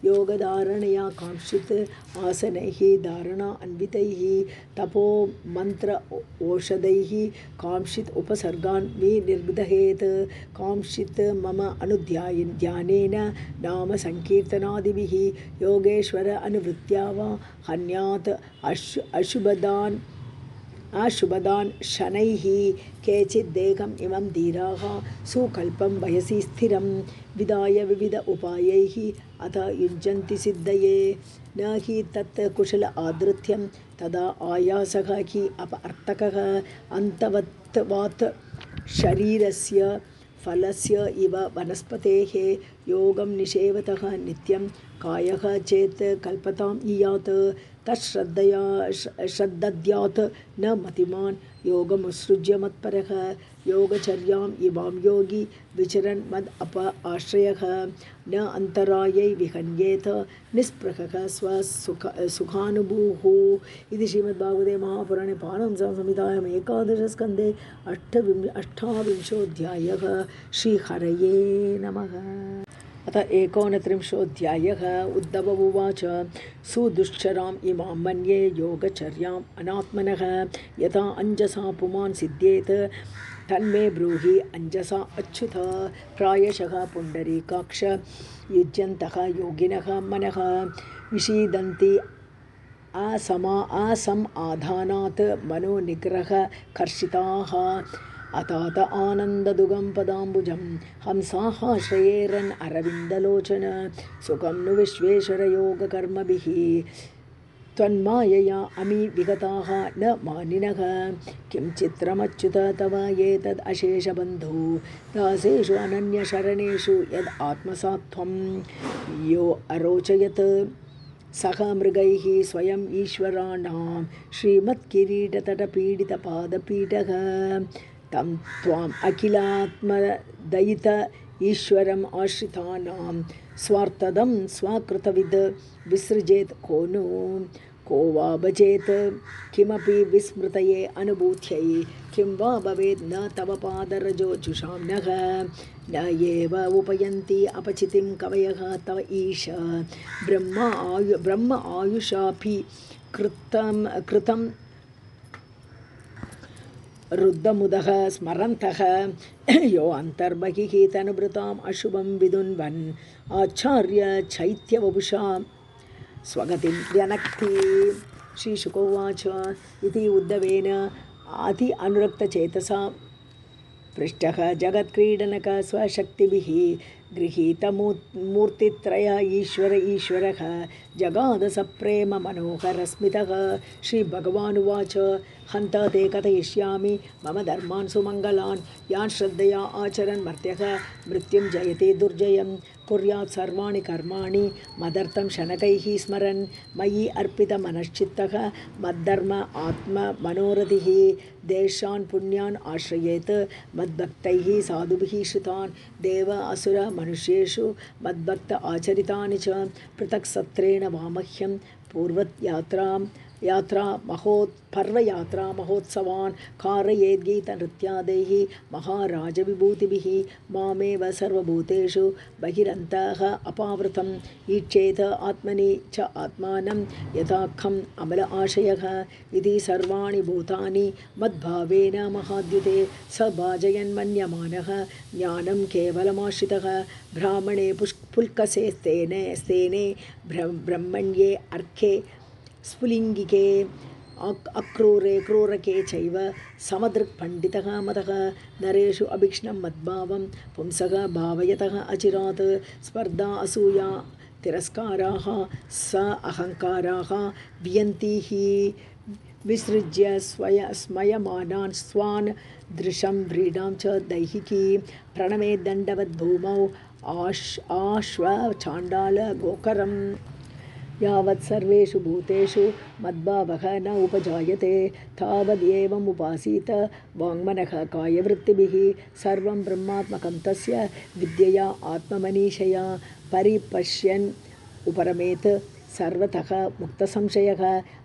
योगधारणया कांक्षित् आसनैः धारणा अन्वितैः तपो मंत्र औषधैः कांक्षित् उपसर्गान् विनिर्गहेत् कांक्षित् मम अनुध्यानेन नाम संकीर्तनादिभिः योगेश्वर अनुवृत्त्या वा हन्यात् अशुभदान् शनैः केचिद्देहम् इमं धीराः सुकल्पं वयसि स्थिरं विदाय विविध उपायैः अथ युञ्जन्ति सिद्धये न हि तत् कुशल आदृत्यं तदा आयासः हि अपअर्थकः अन्तवत्वात् शरीरस्य फलस्य इव वनस्पतेः योगं निषेवतः नित्यं कायः चेत् कल्पताम् इयात् तच्छ्रद्धया श्रद्धद्यात् न मतिमान् योगमुत्सृज्य मत्परः योगचर्याम् इवां योगी विचरन् मद आश्रयः न अन्तरायै विहन्येत निःस्पृहः सुखानुभूः इति श्रीमद्भागवते महापुराणे पारमहंससंहितायाम् एकादशस्कन्धे अष्टाविंशोऽध्यायः। श्रीहरये नमः। अथ 39 उद्धव उवाच सुदुश्चराम् इमां मन्ये योगचर्याम् अनात्मनः यथा अञ्जसा पुमान् सिद्ध्येत् तन्मे ब्रूहि अञ्जसा अच्युत प्रायशः पुण्डरीकाक्ष युज्यन्तः योगिनः मनः विषीदन्ति असमाधानात् मनोनिग्रह कर्षिताः अतात आनन्ददुगं पदाम्बुजं हंसाः श्रयेरन् अरविन्दलोचन सुखं नु विश्वेश्वरयोगकर्मभिः त्वन्मायया अमी विगताः न मानिनः किं चित्रमच्युत तव एतद् अशेषबन्धु दासेषु अनन्यशरणेषु यद् आत्मसात्त्वं यो अरोचयत् सह मृगैः स्वयं ईश्वराणां श्रीमत्किरीटतटपीडितपादपीठः तं त्वाम् अखिलात्मदयित ईश्वरम् आश्रितानां स्वार्थदं स्वाकृतविद् विसृजेत् को नु को वा भजेत् किमपि विस्मृतये अनुभूत्यै किं वा भवेत् न तव पादरजोजुषां नः न एव उपयन्ति अपचितिं कवयः तव ईश ब्रह्म आयुषापि कृतं रुद्धमुदः स्मरन्तः यो अन्तर्बहिः तनुभृताम् अशुभं विदुन्वन् आचार्य चैत्यवपुषा स्वगतिं व्यनक्ति। श्रीशुक उवाच इति उद्धवेन अति अनुरक्तचेतसा पृष्टः जगत्क्रीडनक स्वशक्तिभिः गृहीतमूर्तित्रय ईश्वरः जगाद सप्रेम मनोहरस्मितः। श्रीभगवानुवाच हन्त ते कथयिष्यामि मम धर्मान् सुमङ्गलान् यान् श्रद्धया आचरन् मर्त्यः मृत्युं जयते दुर्जयं कुर्यात् सर्वाणि कर्माणि मदर्थं शनकैः स्मरन् मयि अर्पितमनश्चित्तः मद्धर्म आत्ममनोरथिः देशान् पुण्यान् आश्रयेत् मद्भक्तैः साधुभिः श्रुतान् देव असुर मनुष्येषु मद्भक्त आचरितानि च पृथक् सत्रेण वामह्यं पर्वयात्रा महोत्सवान् कारयेद्गीतनृत्यादैः महाराजविभूतिभिः मामेव सर्वभूतेषु बहिरन्तः अपावृतम् ईक्षेत आत्मनि च आत्मानं यथाखम् अमल आशयः इति सर्वाणि भूतानि मद्भावेन महाद्युते स भाजयन्मन्यमानः ज्ञानं केवलमाश्रितः ब्राह्मणे पुल्कसे स्तेने ब्रह्मण्ये अर्के स्फुलिङ्गिके अक्रूरे क्रूरके चैव समदृक्पण्डितः मतः नरेषु अभीक्ष्णं मद्भावं पुंसः भावयतः अचिरात् स्पर्धा असूया तिरस्काराः स अहङ्काराः वियन्ति हि विसृज्य स्मयमानान् स्वान् दृशं व्रीडां च दैहिकी प्रणमे दण्डवद्भूमौ आश्वचाण्डाल गोकरम् यावत् सर्वेषु भूतेषु मद्भावः न उपजायते तावदेवम् उपासीत वाङ्मनः कायवृत्तिभिः सर्वं ब्रह्मात्मकं तस्य विद्यया आत्ममनीषया परिपश्यन् उपरमेत् सर्वतः मुक्तसंशयः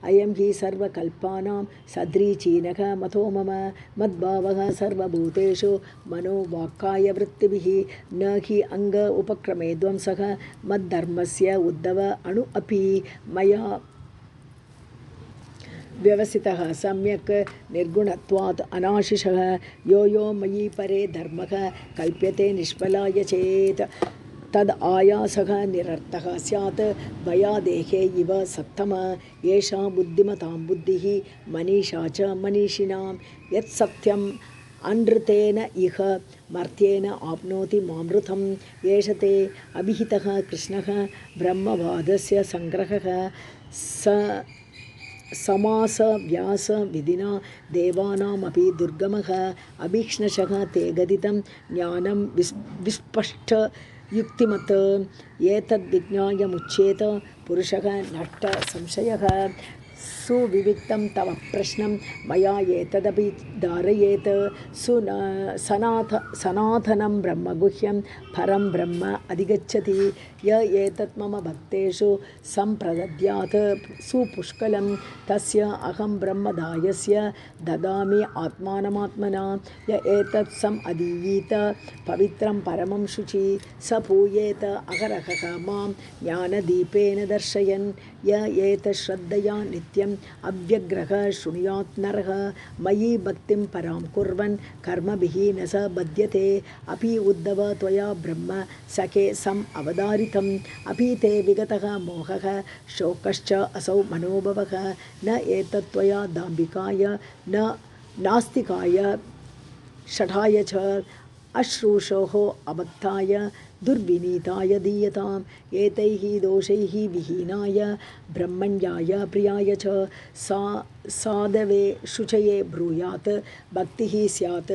अयं हि सर्वकल्पानां सद्रीचीनः मतो मम मद्भावः सर्वभूतेषु मनोवाक्कायवृत्तिभिः न हि अङ्ग उपक्रमे ध्वंसः मद्धर्मस्य उद्धव अणु अपि मया व्यवसितः सम्यक् निर्गुणत्वात् अनाशिषः यो यो मयि परे धर्मः कल्प्यते निष्फलाय चेत् तद् आयासः निरर्थः स्यात् भयादेहे इव सत्तम एषा बुद्धिमतां बुद्धिः मनीषा च मनीषिणां यत् सत्यम् अनृतेन इह मर्त्येन आप्नोति मामृतम् एष ते अभिहितः कृष्णः ब्रह्मवादस्य सङ्ग्रहः स समास व्यास विधिना देवानामपि दुर्गमः अभीक्ष्णशः ते गदितं ज्ञानं विस्पष्ट युक्तिमत् एतद्विज्ञाय मुच्येत पुरुषः नष्ट संशयः सुविविक्तं तव प्रश्नं मया एतदपि धारयेत् सनातनं ब्रह्म गुह्यं परं ब्रह्म अधिगच्छति य एतत् मम भक्तेषु सम्प्रदद्यात् सुपुष्कलं तस्य अहं ब्रह्मदायस्य ददामि आत्मानमात्मना य एतत् सम् अधीयीत पवित्रं परमं शुचि स पूयेत अहरहः मां ज्ञानदीपेन दर्शयन् य एतत् श्रद्धया नित्यम् अव्यग्रह शृणुयात् नरः मयि भक्तिं परां कुर्वन् कर्मभिः न स बध्यते अपि उद्धव त्वया ब्रह्म सखे सम् अवधारितम् अपि ते विगतः मोहः शोकश्च असौ मनोभवः न एतत् त्वया दाम्भिकाय न नास्तिकाय षठाय च अश्रूषोः अभक्ताय दुर्विनीताय दीयताम् एतैः दोषैः विहीनाय ब्रह्मण्याय प्रियाय च साधवे शुचये ब्रूयात् भक्तिः स्यात्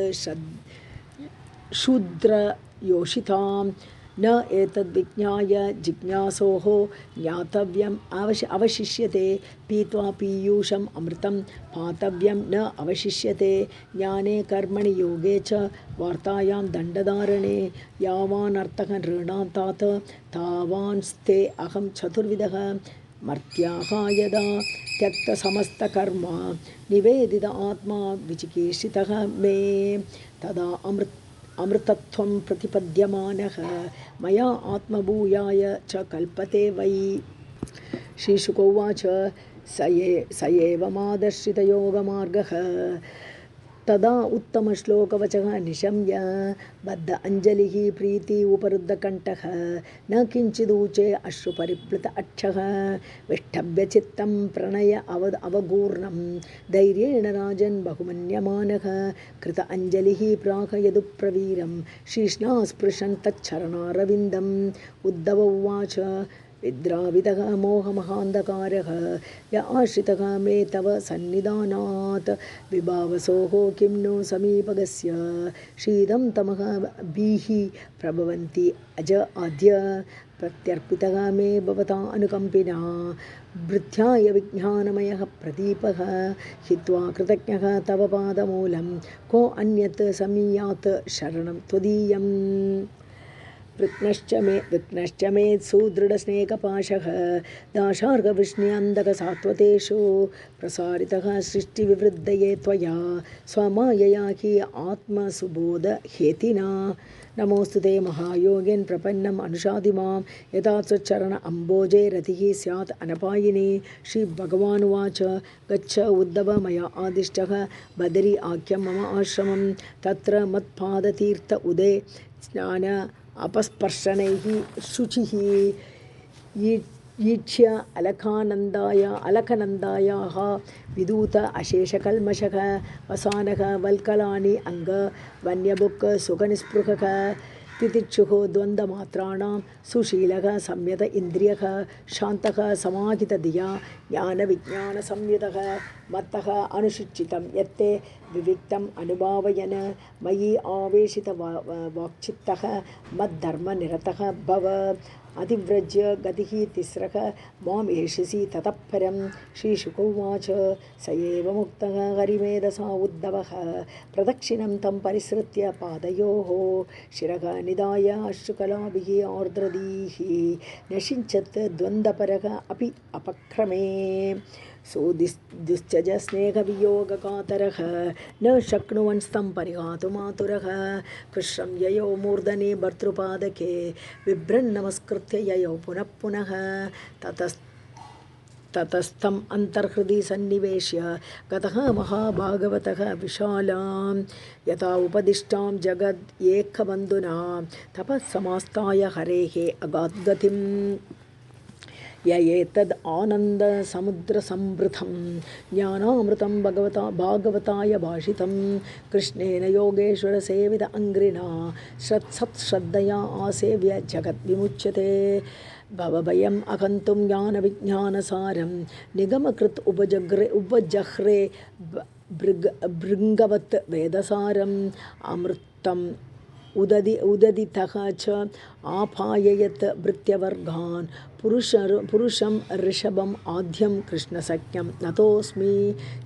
शूद्रयोषिताम् न एतद्विज्ञाय जिज्ञासोः ज्ञातव्यम् अवशिष्यते पीत्वा पीयूषम् अमृतं पातव्यं न अवशिष्यते ज्ञाने कर्मणि योगे च वार्तायां दण्डधारणे यावानर्थः नृणां तात तावान्स्ते अहं चतुर्विधः मर्त्याः यदा त्यक्तसमस्तकर्म निवेदित आत्मा विचिकीर्षितः मे तदा अमृतत्वं प्रतिपद्यमानः मया आत्मभूयाय च कल्पते वै श्रीशुक उवाच स एव मादर्शितयोगमार्गः तदा उत्तमश्लोकवचः निशम्य बद्ध अञ्जलिः प्रीति उपरुद्धकण्ठः न किञ्चिदूचे अश्रुपरिप्लुत अक्षः विष्टभ्यचित्तं प्रणय अवगूर्णं धैर्येण राजन् बहुमन्यमानः कृत अञ्जलिः प्राह यदुप्रवीरं शीर्ष्णा स्पृशन् तच्चरणारविन्दम् उद्धव उवाच विद्रावितः मोहमहान्धकारः य आश्रितः मे तव सन्निधानात् विभावसोः किं नो समीपगस्य शीतं तमः भीः प्रभवन्ति अज आद्य प्रत्यर्पितः मे भवता अनुकम्पिना वृद्ध्याय विज्ञानमयः प्रदीपः हित्वा कृतज्ञः तव पादमूलं को अन्यत् समीयात् शरणं त्वदीयम् विघ्नश्च मे सुदृढस्नेहपाशः दाशार्घवृष्ण्यन्धकसात्वतेषु प्रसारितः सृष्टिविवृद्धये त्वया स्वमायया हि आत्मसुबोधहेतिना नमोऽस्तु ते महायोगेन प्रपन्नम् अनुशाधि मां यथा त्वच्चरण अम्बोजे रतिः स्यात् अनपायिनी श्रीभगवानुवाच गच्छ उद्धव मया आदिष्टः बदरी आख्यं मम आश्रमं तत्र मत्पादतीर्थ उदे स्नान अपस्पर्शनैः शुचिः ईक्ष्य अलकनन्दायाः विदूत अशेषकल्मषः वसानः वल्कलानि अङ्ग वन्यबुक् सुखनिस्पृहः तितिक्षुः द्वन्द्वमात्राणां सुशीलः संयत इन्द्रियः शान्तः समाहितधिया ज्ञानविज्ञानसंयुतः मत्तः अनुशिक्षितं यत्ते विविक्तम् अनुभावयन् मयि आवेशित वाक्चित्तः मद्धर्मनिरतः भव अधिव्रज्य गतिः तिस्रः माम् एषसि ततः परं श्रीशुक उवाच स एव मुक्तः हरिमेधसा उद्धवः प्रदक्षिणं तं परिसृत्य पादयोः शिरः निधाय अश्रुकलाभिः आर्द्रदीः नशिञ्चत् द्वन्द्वपरः अपि अपक्रमे दुश्चज स्नेहवियोगकातरः न शक्नुवन्स्तं परिहातुमातुरः कृष्णं ययौ मूर्धने भर्तृपादके बिभ्रन्नमस्कृत्य ययौ पुनः पुनः ततस्तम् अन्तर्हृदि सन्निवेश्य गतः महाभागवतः विशालां यथा उपदिष्टां जगद् एकबन्धुना तपः समास्ताय हरेः अगाद्गतिम् य एतद् आनन्दसमुद्रसंवृतं ज्ञानामृतं भागवताय भाषितं कृष्णेन योगेश्वरसेवित अङ्घ्रिणा सत्श्रद्धया आसेव्य जगद्विमुच्यते भवभयम् अहन्तुं ज्ञानविज्ञानसारं निगमकृत् उपजह्रे भृङ्गवत् वेदसारम् अमृतम् उददितः च आपाययत् भृत्यवर्गान् पुरुषं ऋषभम् आद्यं कृष्णसख्यं नतोऽस्मि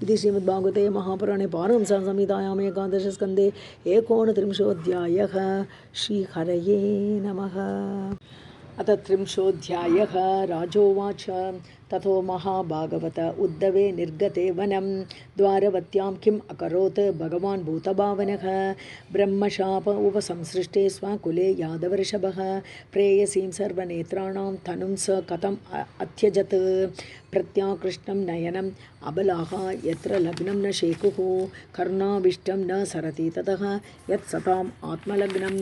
इति श्रीमद्भागवते महापुराणे पारमहंस्यां संहितायाम् एकादशस्कन्धे 39 श्रीहरये नमः। अथ 30 राजोवाच ततो महाभागवत उद्धवे निर्गते वनं द्वारवत्यां किम् अकरोत् भगवान् भूतभावनः ब्रह्मशाप उपसंसृष्टे स्वकुले यादवऋषभः प्रेयसीं सर्वनेत्राणां तनुं स कथम् अत्यजत् प्रत्याकृष्णं नयनम् अबलाः यत्र लग्नं न शेकुः कर्णाविष्टं न सरति ततः यत्सताम् आत्मलग्नम्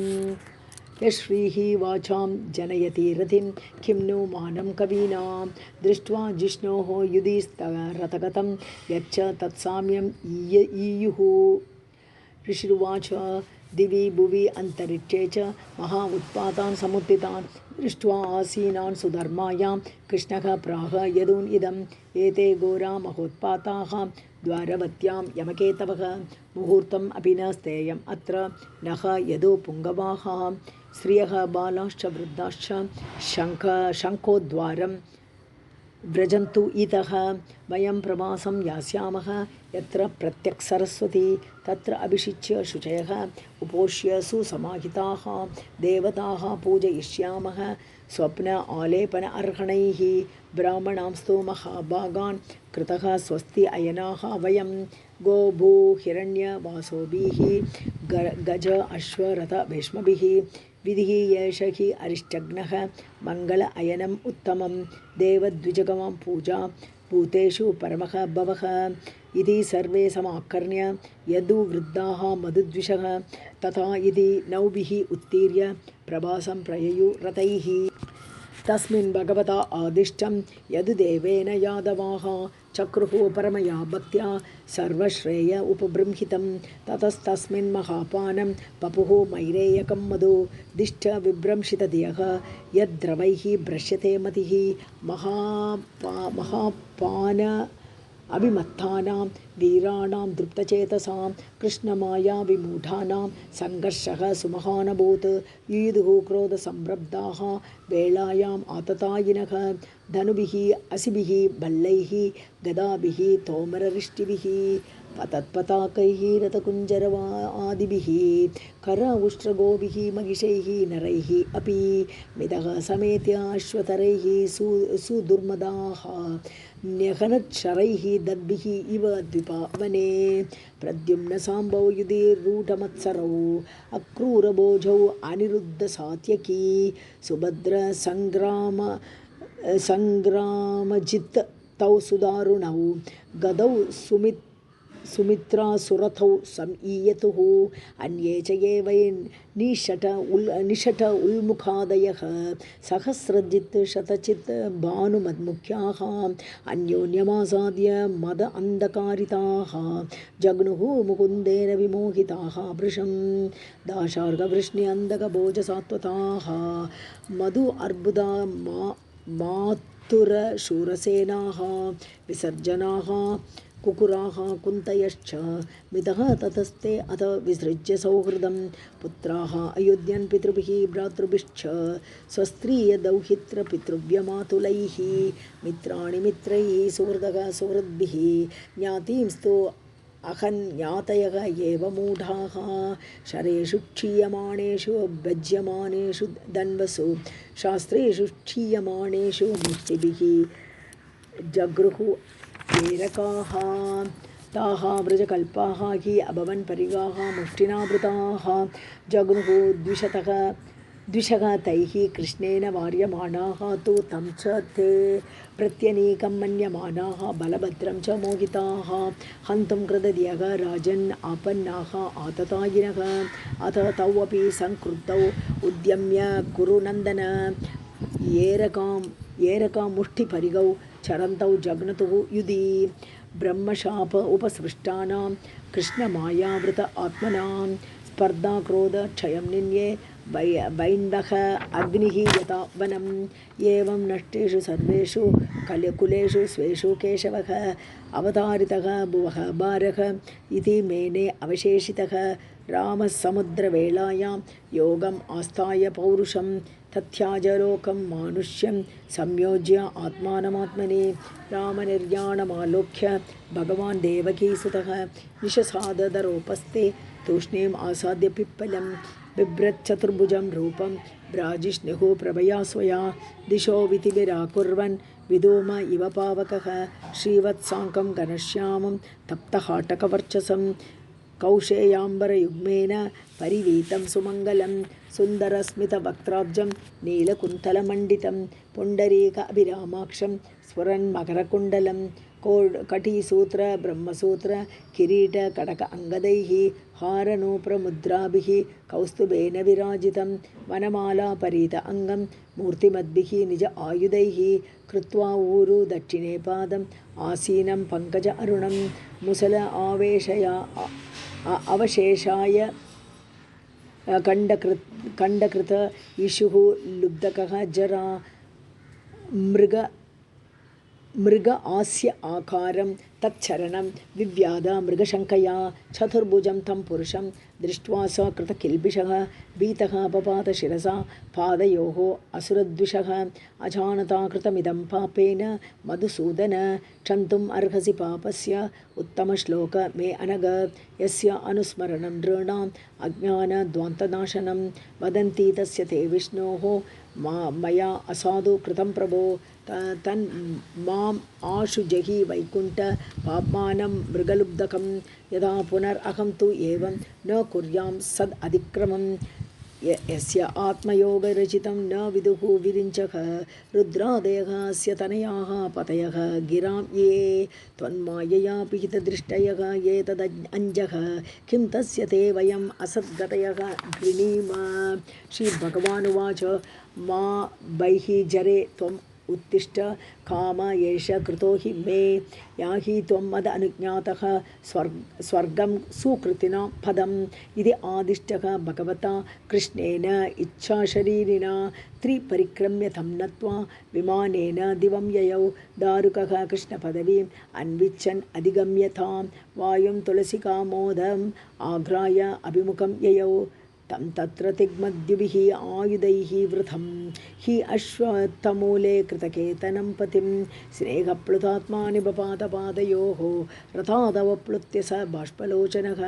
यश्रीः वाचां जनयति रतिं किं नु मानं कवीनां दृष्ट्वा जिष्णोः युधिस्तरथगतं यच्च तत्साम्यं ईयुः ऋषिरुवाच दिवि भुवि अन्तरिक्षे च महा उत्पातान् समुत्थितान् दृष्ट्वा आसीनान् सुधर्मायां कृष्णः प्राह यदून् इदम् एते घोरा महोत्पाताः द्वारवत्यां यमकेतवः मुहूर्तम् अपि न स्थेयम् अत्र नः यदो पुङ्गवाः स्त्रियः बालाश्च वृद्धाश्च शङ्खोद्वारं व्रजन्तु इतः वयं प्रवासं यास्यामः यत्र प्रत्यक्सरस्वती तत्र अभिषिच्य शुचयः उपोष्य सुसमाहिताः देवताः पूजयिष्यामः स्वप्न आलेपन अर्हणैः ब्राह्मणांस्तु महाभागान् कृतः स्वस्ति अयनाः वयं गोभू हिरण्यवासोभिः गज अश्वरथ भीष्मभिः विधिः एष हि अरिष्टघ्नः मङ्गल अयनम् उत्तमं देवद्विजगमां पूजा भूतेषु परमः भवः इति सर्वे समाकर्ण्य यदुवृद्धाः मधुद्विषः तथा इति नौभिः उत्तीर्य प्रभासं प्रययु रथैः तस्मिन् भगवता आदिष्टं यदुदेवेन यादवाः चक्रुः परमया भक्त्या सर्वश्रेय उपबृंहितं ततस्तस्मिन् महापानं पपुः मैरेयकं मधु दिष्ट विभ्रंशितधियः यद्द्रवैः भ्रश्यते मतिः महापान अभिमत्तानां वीराणां दृप्तचेतसां कृष्णमायाविमूढानां सङ्घर्षः सुमहानभूत् युयुधुः क्रोधसंरब्धाः वेलायाम् आततायिनः धनुभिः असिभिः भल्लैः गदाभिः तोमररिष्टिभिः तत्पताकैः रथकुञ्जरवादिभिः कर उष्ट्रगोभिः महिषैः नरैः अपि मिदः समेत्य अश्वतरैः सुदुर्मदाः न्यहनच्छरैः दद्भिः इव द्विपावने प्रद्युम्न साम्बौ युधिरूढमत्सरौ अक्रूरभोजौ अनिरुद्धसात्यकी सुभद्र संग्रामजित् तौ सुदारुणौ गदौ सुमित्रासुरथौ समईयतुः अन्ये च ये वै निषट उल्मुखादयः सहस्रजित् शतचित् भानुमद्मुख्याः अन्योन्यमासाद्य मद अन्धकारिताः जग्नुः मुकुन्देन विमोहिताः वृषं दाशार्कवृष्ण्यन्धकभोजसात्वताः मधु अर्बुदा मातुरशूरसेनाः विसर्जनाः कुकुराः कुन्तयश्च मितः ततस्ते अथ विसृज्य सौहृदं पुत्राः अयुध्यन् पितृभिः भ्रातृभिश्च स्वस्त्रीयदौहित्रपितृव्यमातुलैः मित्राणि मित्रैः सुहृदः सुहृद्भिः ज्ञातींस्तु अहन्यातयः एव मूढाः शरेषु क्षीयमाणेषु भज्यमानेषु धन्वसु शास्त्रेषु क्षीयमाणेषु मुष्टिभिः जगृः प्रेरकाः ताः व्रजकल्पाः हि अभवन् परिगाः मुष्टिनावृताः जगृः द्विषः तैः कृष्णेन वार्यमाणाः तु तं च ते प्रत्यनीकं मन्यमानाः बलभद्रं च मोहिताः हन्तुं कृतधियः राजन् आपन्नाः आततायिनः अथ तौ अपि संक्रुद्धौ उद्यम्य कुरुनन्दन येरकां मुष्टिपरिगौ चरन्तौ जग्नतुः युधि ब्रह्मशाप उपसृष्टानां कृष्णमायावृत आत्मनां स्पर्धा क्रोध क्षयं निन्ये वैन्दः अग्निः यथा वनम् एवं नष्टेषु सर्वेषु कुलेषु स्वेषु केशवः अवतारितः भुवः भारः इति मेने अवशेषितः रामः समुद्रवेलायां योगम् आस्थाय पौरुषं तथ्याजलोकं मानुष्यं संयोज्य आत्मानमात्मनि रामनिर्याणमालोक्य भगवान् देवकीसुतः निशसादरोपस्थे तूष्णीम् आसाद्य पिप्पलं बिभ्रच्चतुर्भुजं रूपं भ्राजिष्णुः प्रभया स्वया दिशो विधिभिराकुर्वन् विधूम इव पावकः श्रीवत्साङ्कं घनश्यामं तप्तहाटकवर्चसं कौशेयाम्बरयुग्मेन परिवीतं सुमङ्गलं सुन्दरस्मितवक्त्राब्जं नीलकुन्तलमण्डितं पुण्डरीक अभिरामाक्षं स्फुरन्मकरकुण्डलं कटीसूत्र ब्रह्मसूत्र किरीट कडक अङ्गदैः हारनूप्रमुद्राभिः कौस्तुभेन विराजितं वनमाला परीत अङ्गं मूर्तिमद्भिः निज आयुधैः कृत्वा ऊरु दक्षिणे पादम् आसीनं पङ्कज अरुणं मुसल अवशेषाय खण्डकृत इषुः लुब्धकः जरा मृग आस्य आकारं तच्चरणं विव्याध मृगशङ्कया चतुर्भुजं तं पुरुषं दृष्ट्वा स कृतकिल्बिषः भीतः पपात शिरसा पादयोः असुरद्विषः अजानता कृतमिदं पापेन मधुसूदन क्षन्तुम् अर्हसि पापस्य उत्तमश्लोक मे अनग यस्य अनुस्मरणं नृणाम् अज्ञानद्वान्तनाशनं वदन्ति तस्य ते विष्णोः मया असाधु कृतं प्रभो तन् माम् आशु जहि वैकुण्ठ पाप्मानं मृगलुब्धकं यदा पुनरहं तु एवं न कुर्यां सद् अधिक्रमं यस्य आत्मयोगरचितं न विदुः विरिञ्चः रुद्रादयः अस्य तनयाः पतयः गिरां ये त्वन्मायया पिहितदृष्टयः ये तदञ्जः किं तस्य ते वयम् असद्गतयः गृणीम श्रीभगवानुवाच मा बहिर्जरे त्वम् उत्तिष्ठ काम एष कृतो हि मे याहि त्वं मद अनुज्ञातः स्वर्गं सुकृतिना पदम् इति आदिष्टः भगवता कृष्णेन इच्छाशरीरिणा त्रिपरिक्रम्य तं नत्वा विमानेन दिवं ययौ दारुकः कृष्णपदवीम् अन्विच्छन् अधिगम्यतां वायुं तुलसिकामोदम् आघ्राय अभिमुखं ययौ तं तत्र तिग्मद्युभिः आयुधैः वृथं हि अश्वत्थमूले कृतकेतनं पतिं स्नेहप्लुतात्मानि बपादपादयोः रथादवप्लुत्य स बाष्पलोचनः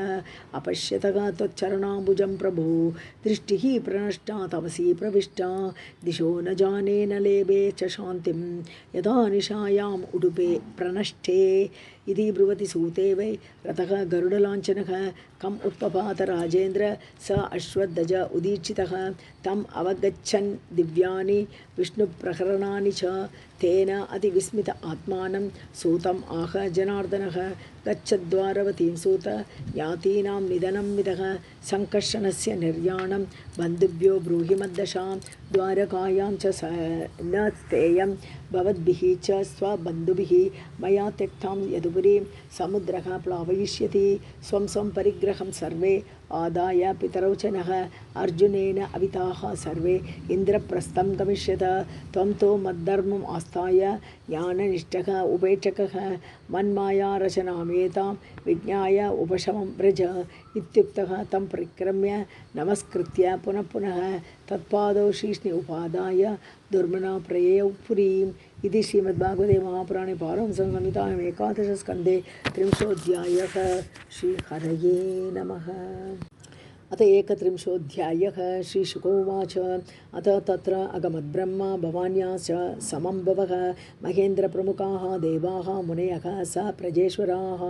अपश्यतः त्वच्चरणाम्बुजं प्रभो दृष्टिः प्रनष्टा तमसि प्रविष्टा दिशो न जाने न लेभे च शान्तिं यदा निशायाम् उडुपे प्रनष्टे इति ब्रुवति सूते वै रथः गरुडलाञ्छनः कम् उत्पपात राजेन्द्र स अश्वत्थज उदीक्षितः तम् अवगच्छन् दिव्यानि विष्णुप्रकरणानि च तेन अतिविस्मित आत्मानं सूतम् आह जनार्दनः गच्छद्वारवतीं सूत ज्ञातीनां निधनं मितः सङ्कर्षणस्य निर्याणं बन्धुभ्यो ब्रूहि मद्दशां द्वारकायां च न स्थेयं भवद्भिः च स्वबन्धुभिः मया त्यक्तां यदुपुरीं समुद्रः प्लावयिष्यति स्वं स्वं परिग्रहं सर्वे आदाय पितरौ च नः अर्जुनेन अविताः सर्वे इन्द्रप्रस्थं गमिष्यत त्वं तु मद्धर्मम् आस्थाय ज्ञाननिष्ठः उपेक्षकः मन्मायारचनामेतां विज्ञाय उपशमं व्रज इत्युक्तः तं परिक्रम्य नमस्कृत्य पुनः पुनः तत्पादौ शीर्ष्णि उपादाय दुर्मना प्रययौ पुरीम् इति श्रीमद्भागवते महापुराणे पारमहंससंहितायाम् 11 स्कन्धे 30 श्रीहरये नमः। अत 31 श्रीशुकोवाच अत तत्र अगमद्ब्रह्मा भवान्या च समं भवः महेन्द्रप्रमुखाः देवाः मुनयः स प्रजेश्वराः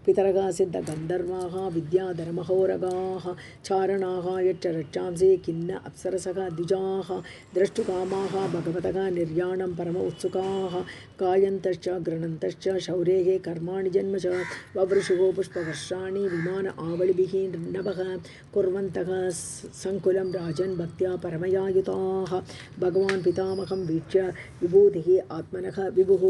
पितरः सिद्धगन्धर्वाः विद्याधरमहोरगाः चारणाः यच्च रक्षांसि खिन्न अप्सरसः द्विजाः द्रष्टुकामाः भगवतः निर्याणं परम उत्सुकाः गायन्तश्च गृह्णन्तश्च शौरेः कर्माणि जन्म च ववृषुः पुष्पवर्षाणि विमान आवलिभिः नभः कुर्वन् कुर्वन्तः सङ्कुलं राजन् भक्त्या परमयायुताः भगवान् पितामहं वीक्ष्य विभूतिः आत्मनः विभुः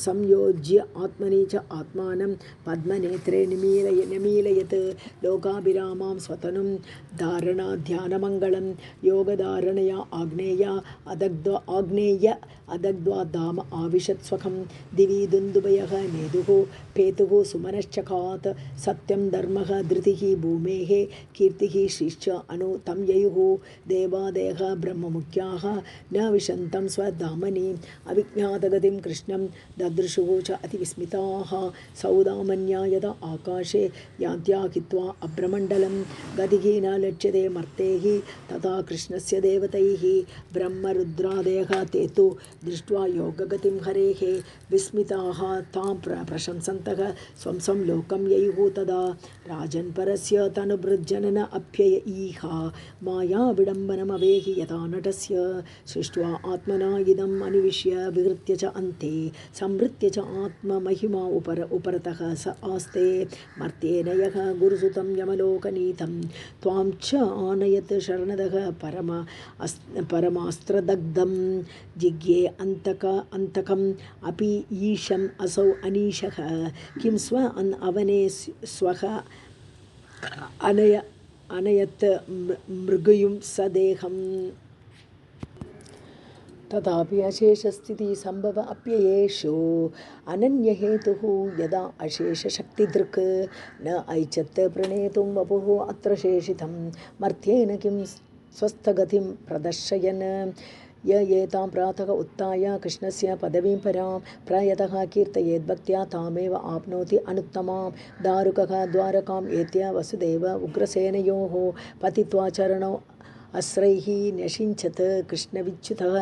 संयोज्य आत्मनि च आत्मानं पद्मनेत्रे निमीलयत् लोकाभिरामां स्वतनुं धारणाध्यानमङ्गलं योगधारणया आग्नेय अदग्ध्वा धाम आविशत् स्वकं दिवि दुन्दुभयः नेदुः पेतुः सुमनश्चकात् सत्यं धर्मः धृतिः भूमेः कीर्तिः श्रीश्च अनु तं ययुः देवादयः ब्रह्ममुख्याः न विशन्तं स्वधामनि अविज्ञातगतिं कृष्णं ददृशुः च अतिविस्मिताः सौदामन्या यदा आकाशे यान्त्याकित्वा अभ्रमण्डलं गतिः न लक्ष्यते मर्तेः तथा कृष्णस्य देवतैः ब्रह्मरुद्रादयः ते तु दृष्ट्वा योगगतिं हरेः विस्मिताः तां प्रशंसन्तः स्वं लोकं ययुः तदा राजन् परस्य तनुभृज्जनन अभ्ययीह माया विडम्बनमवेहि यथा नटस्य सृष्ट्वा आत्मना इदम् अनुविश्य विहृत्य च अन्ते संवृत्य च आत्ममहिमा उपरतः स आस्ते मर्त्येन यः गुरुसुतं यमलोकनीतं त्वां च आनयत् शरणदः परमास्त्रदग्धं जिज्ञे अन्तकम् अपि ईशम् असौ अनीशः किं स्व अवने स्वः अनयत् मृगयुं सदेहम् तथापि अशेषस्थितिः सम्भव अप्ययेषु अनन्यहेतुः यदा अशेषशक्तिदृक् न ऐचत् प्रणेतुं वपुः अत्र शेषितं मर्त्येन किं स्वस्थगतिं प्रदर्शयन् य एतां प्रातः उत्थाय कृष्णस्य पदवीं परां प्रयतः कीर्तयेद्भक्त्या तामेव आप्नोति अनुत्तमां दारुकः द्वारकाम् एत्य वसुदेव उग्रसेनयोः पतित्वा चरणौ अस्रैः न्यषिञ्चत् कृष्णविच्युतः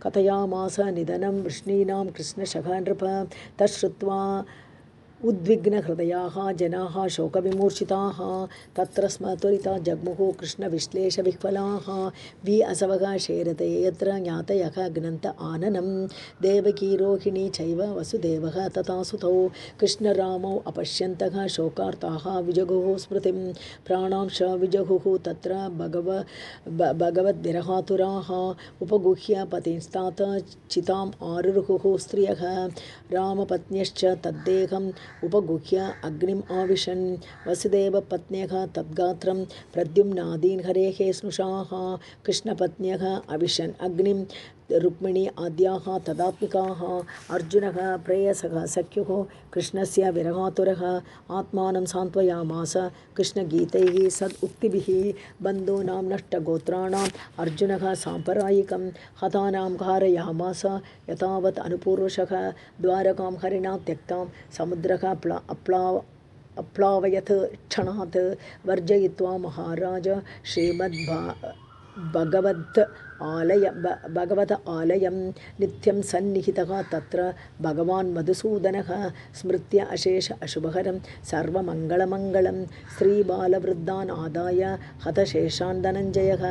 कथयामास निधनं वृष्णीनां कृष्णशः नृप तच्छ्रुत्वा उद्विग्नहृदयाः जनाः शोकविमूर्छिताः तत्र स्म त्वरिता जग्मुः कृष्णविश्लेषविह्वलाः वि असवः शेरते यत्र ज्ञातयः घ्नन्त आननं देवकी रोहिणी चैव वसुदेवः तथा सुतौ कृष्णरामौ अपश्यन्तः शोकार्ताः विजगुः स्मृतिं प्राणांश विजगुः तत्र भगवद्विरहातुराः उपगुह्य पतिंस्तात चिताम् आरुरुहुः स्त्रियः रामपत्न्यश्च तद्देहम् उपगुह्य अग्निम् आविशन् वसुदेवपत्न्यः तद्गात्रं प्रद्युम्नादीन् हरेः स्नुषाः कृष्णपत्न्यः अविशन् अग्निं रुक्मिणी आद्याः तदात्मिकाः अर्जुनः प्रेयसः सख्युः कृष्णस्य विरहातुरः आत्मानं सान्त्वयामास कृष्णगीतैः सद् उक्तिभिः बन्धूनां नष्टगोत्राणाम् अर्जुनः साम्प्रदायिकं हतानां कारयामास यथावत् अनुपूर्वशः द्वारकां हरिणा त्यक्तां समुद्रः अप्लावयत् क्षणात् वर्जयित्वा महाराज भगवत आलयं नित्यं सन्निहितः तत्र भगवान् मधुसूदनः स्मृत्य अशेष अशुभहरं सर्वमङ्गलमङ्गलं स्त्रीबालवृद्धान् आदाय हतशेषान् धनञ्जयः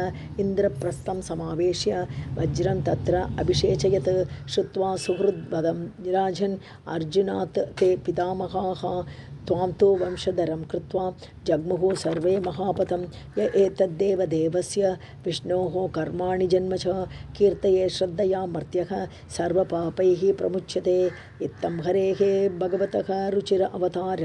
इन्द्रप्रस्थं समावेश्य वज्रं तत्र अभिषेचयत् श्रुत्वा सुहृद्वदं राजन् अर्जुनात् ते पितामहाः त्वां तु वंशधरं कृत्वा जग्मुः सर्वे महापतं य एतद्देवदेवस्य विष्णोः कर्माणि जन्म च कीर्तये श्रद्धया मर्त्यः सर्वपापैः प्रमुच्यते इत्थं हरेः भगवतः रुचिर अवतार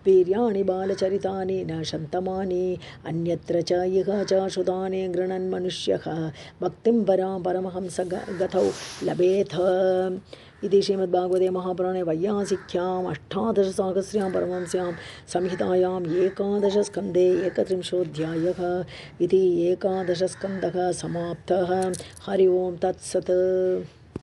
वीर्याणि बालचरितानि न शन्तमानि अन्यत्र च इह च श्रुतानि गृह्णन् मनुष्यः भक्तिं परां परमहंस गतौ लभेथ इति श्रीमद्भागवते महापुराणे वैयासिक्याम् अष्टादशसाहस्र्यां परमहंस्यां संहितायाम् एकादशस्कन्धे 31 इति एकादशस्कन्धः समाप्तः। हरि ओं तत्सत्।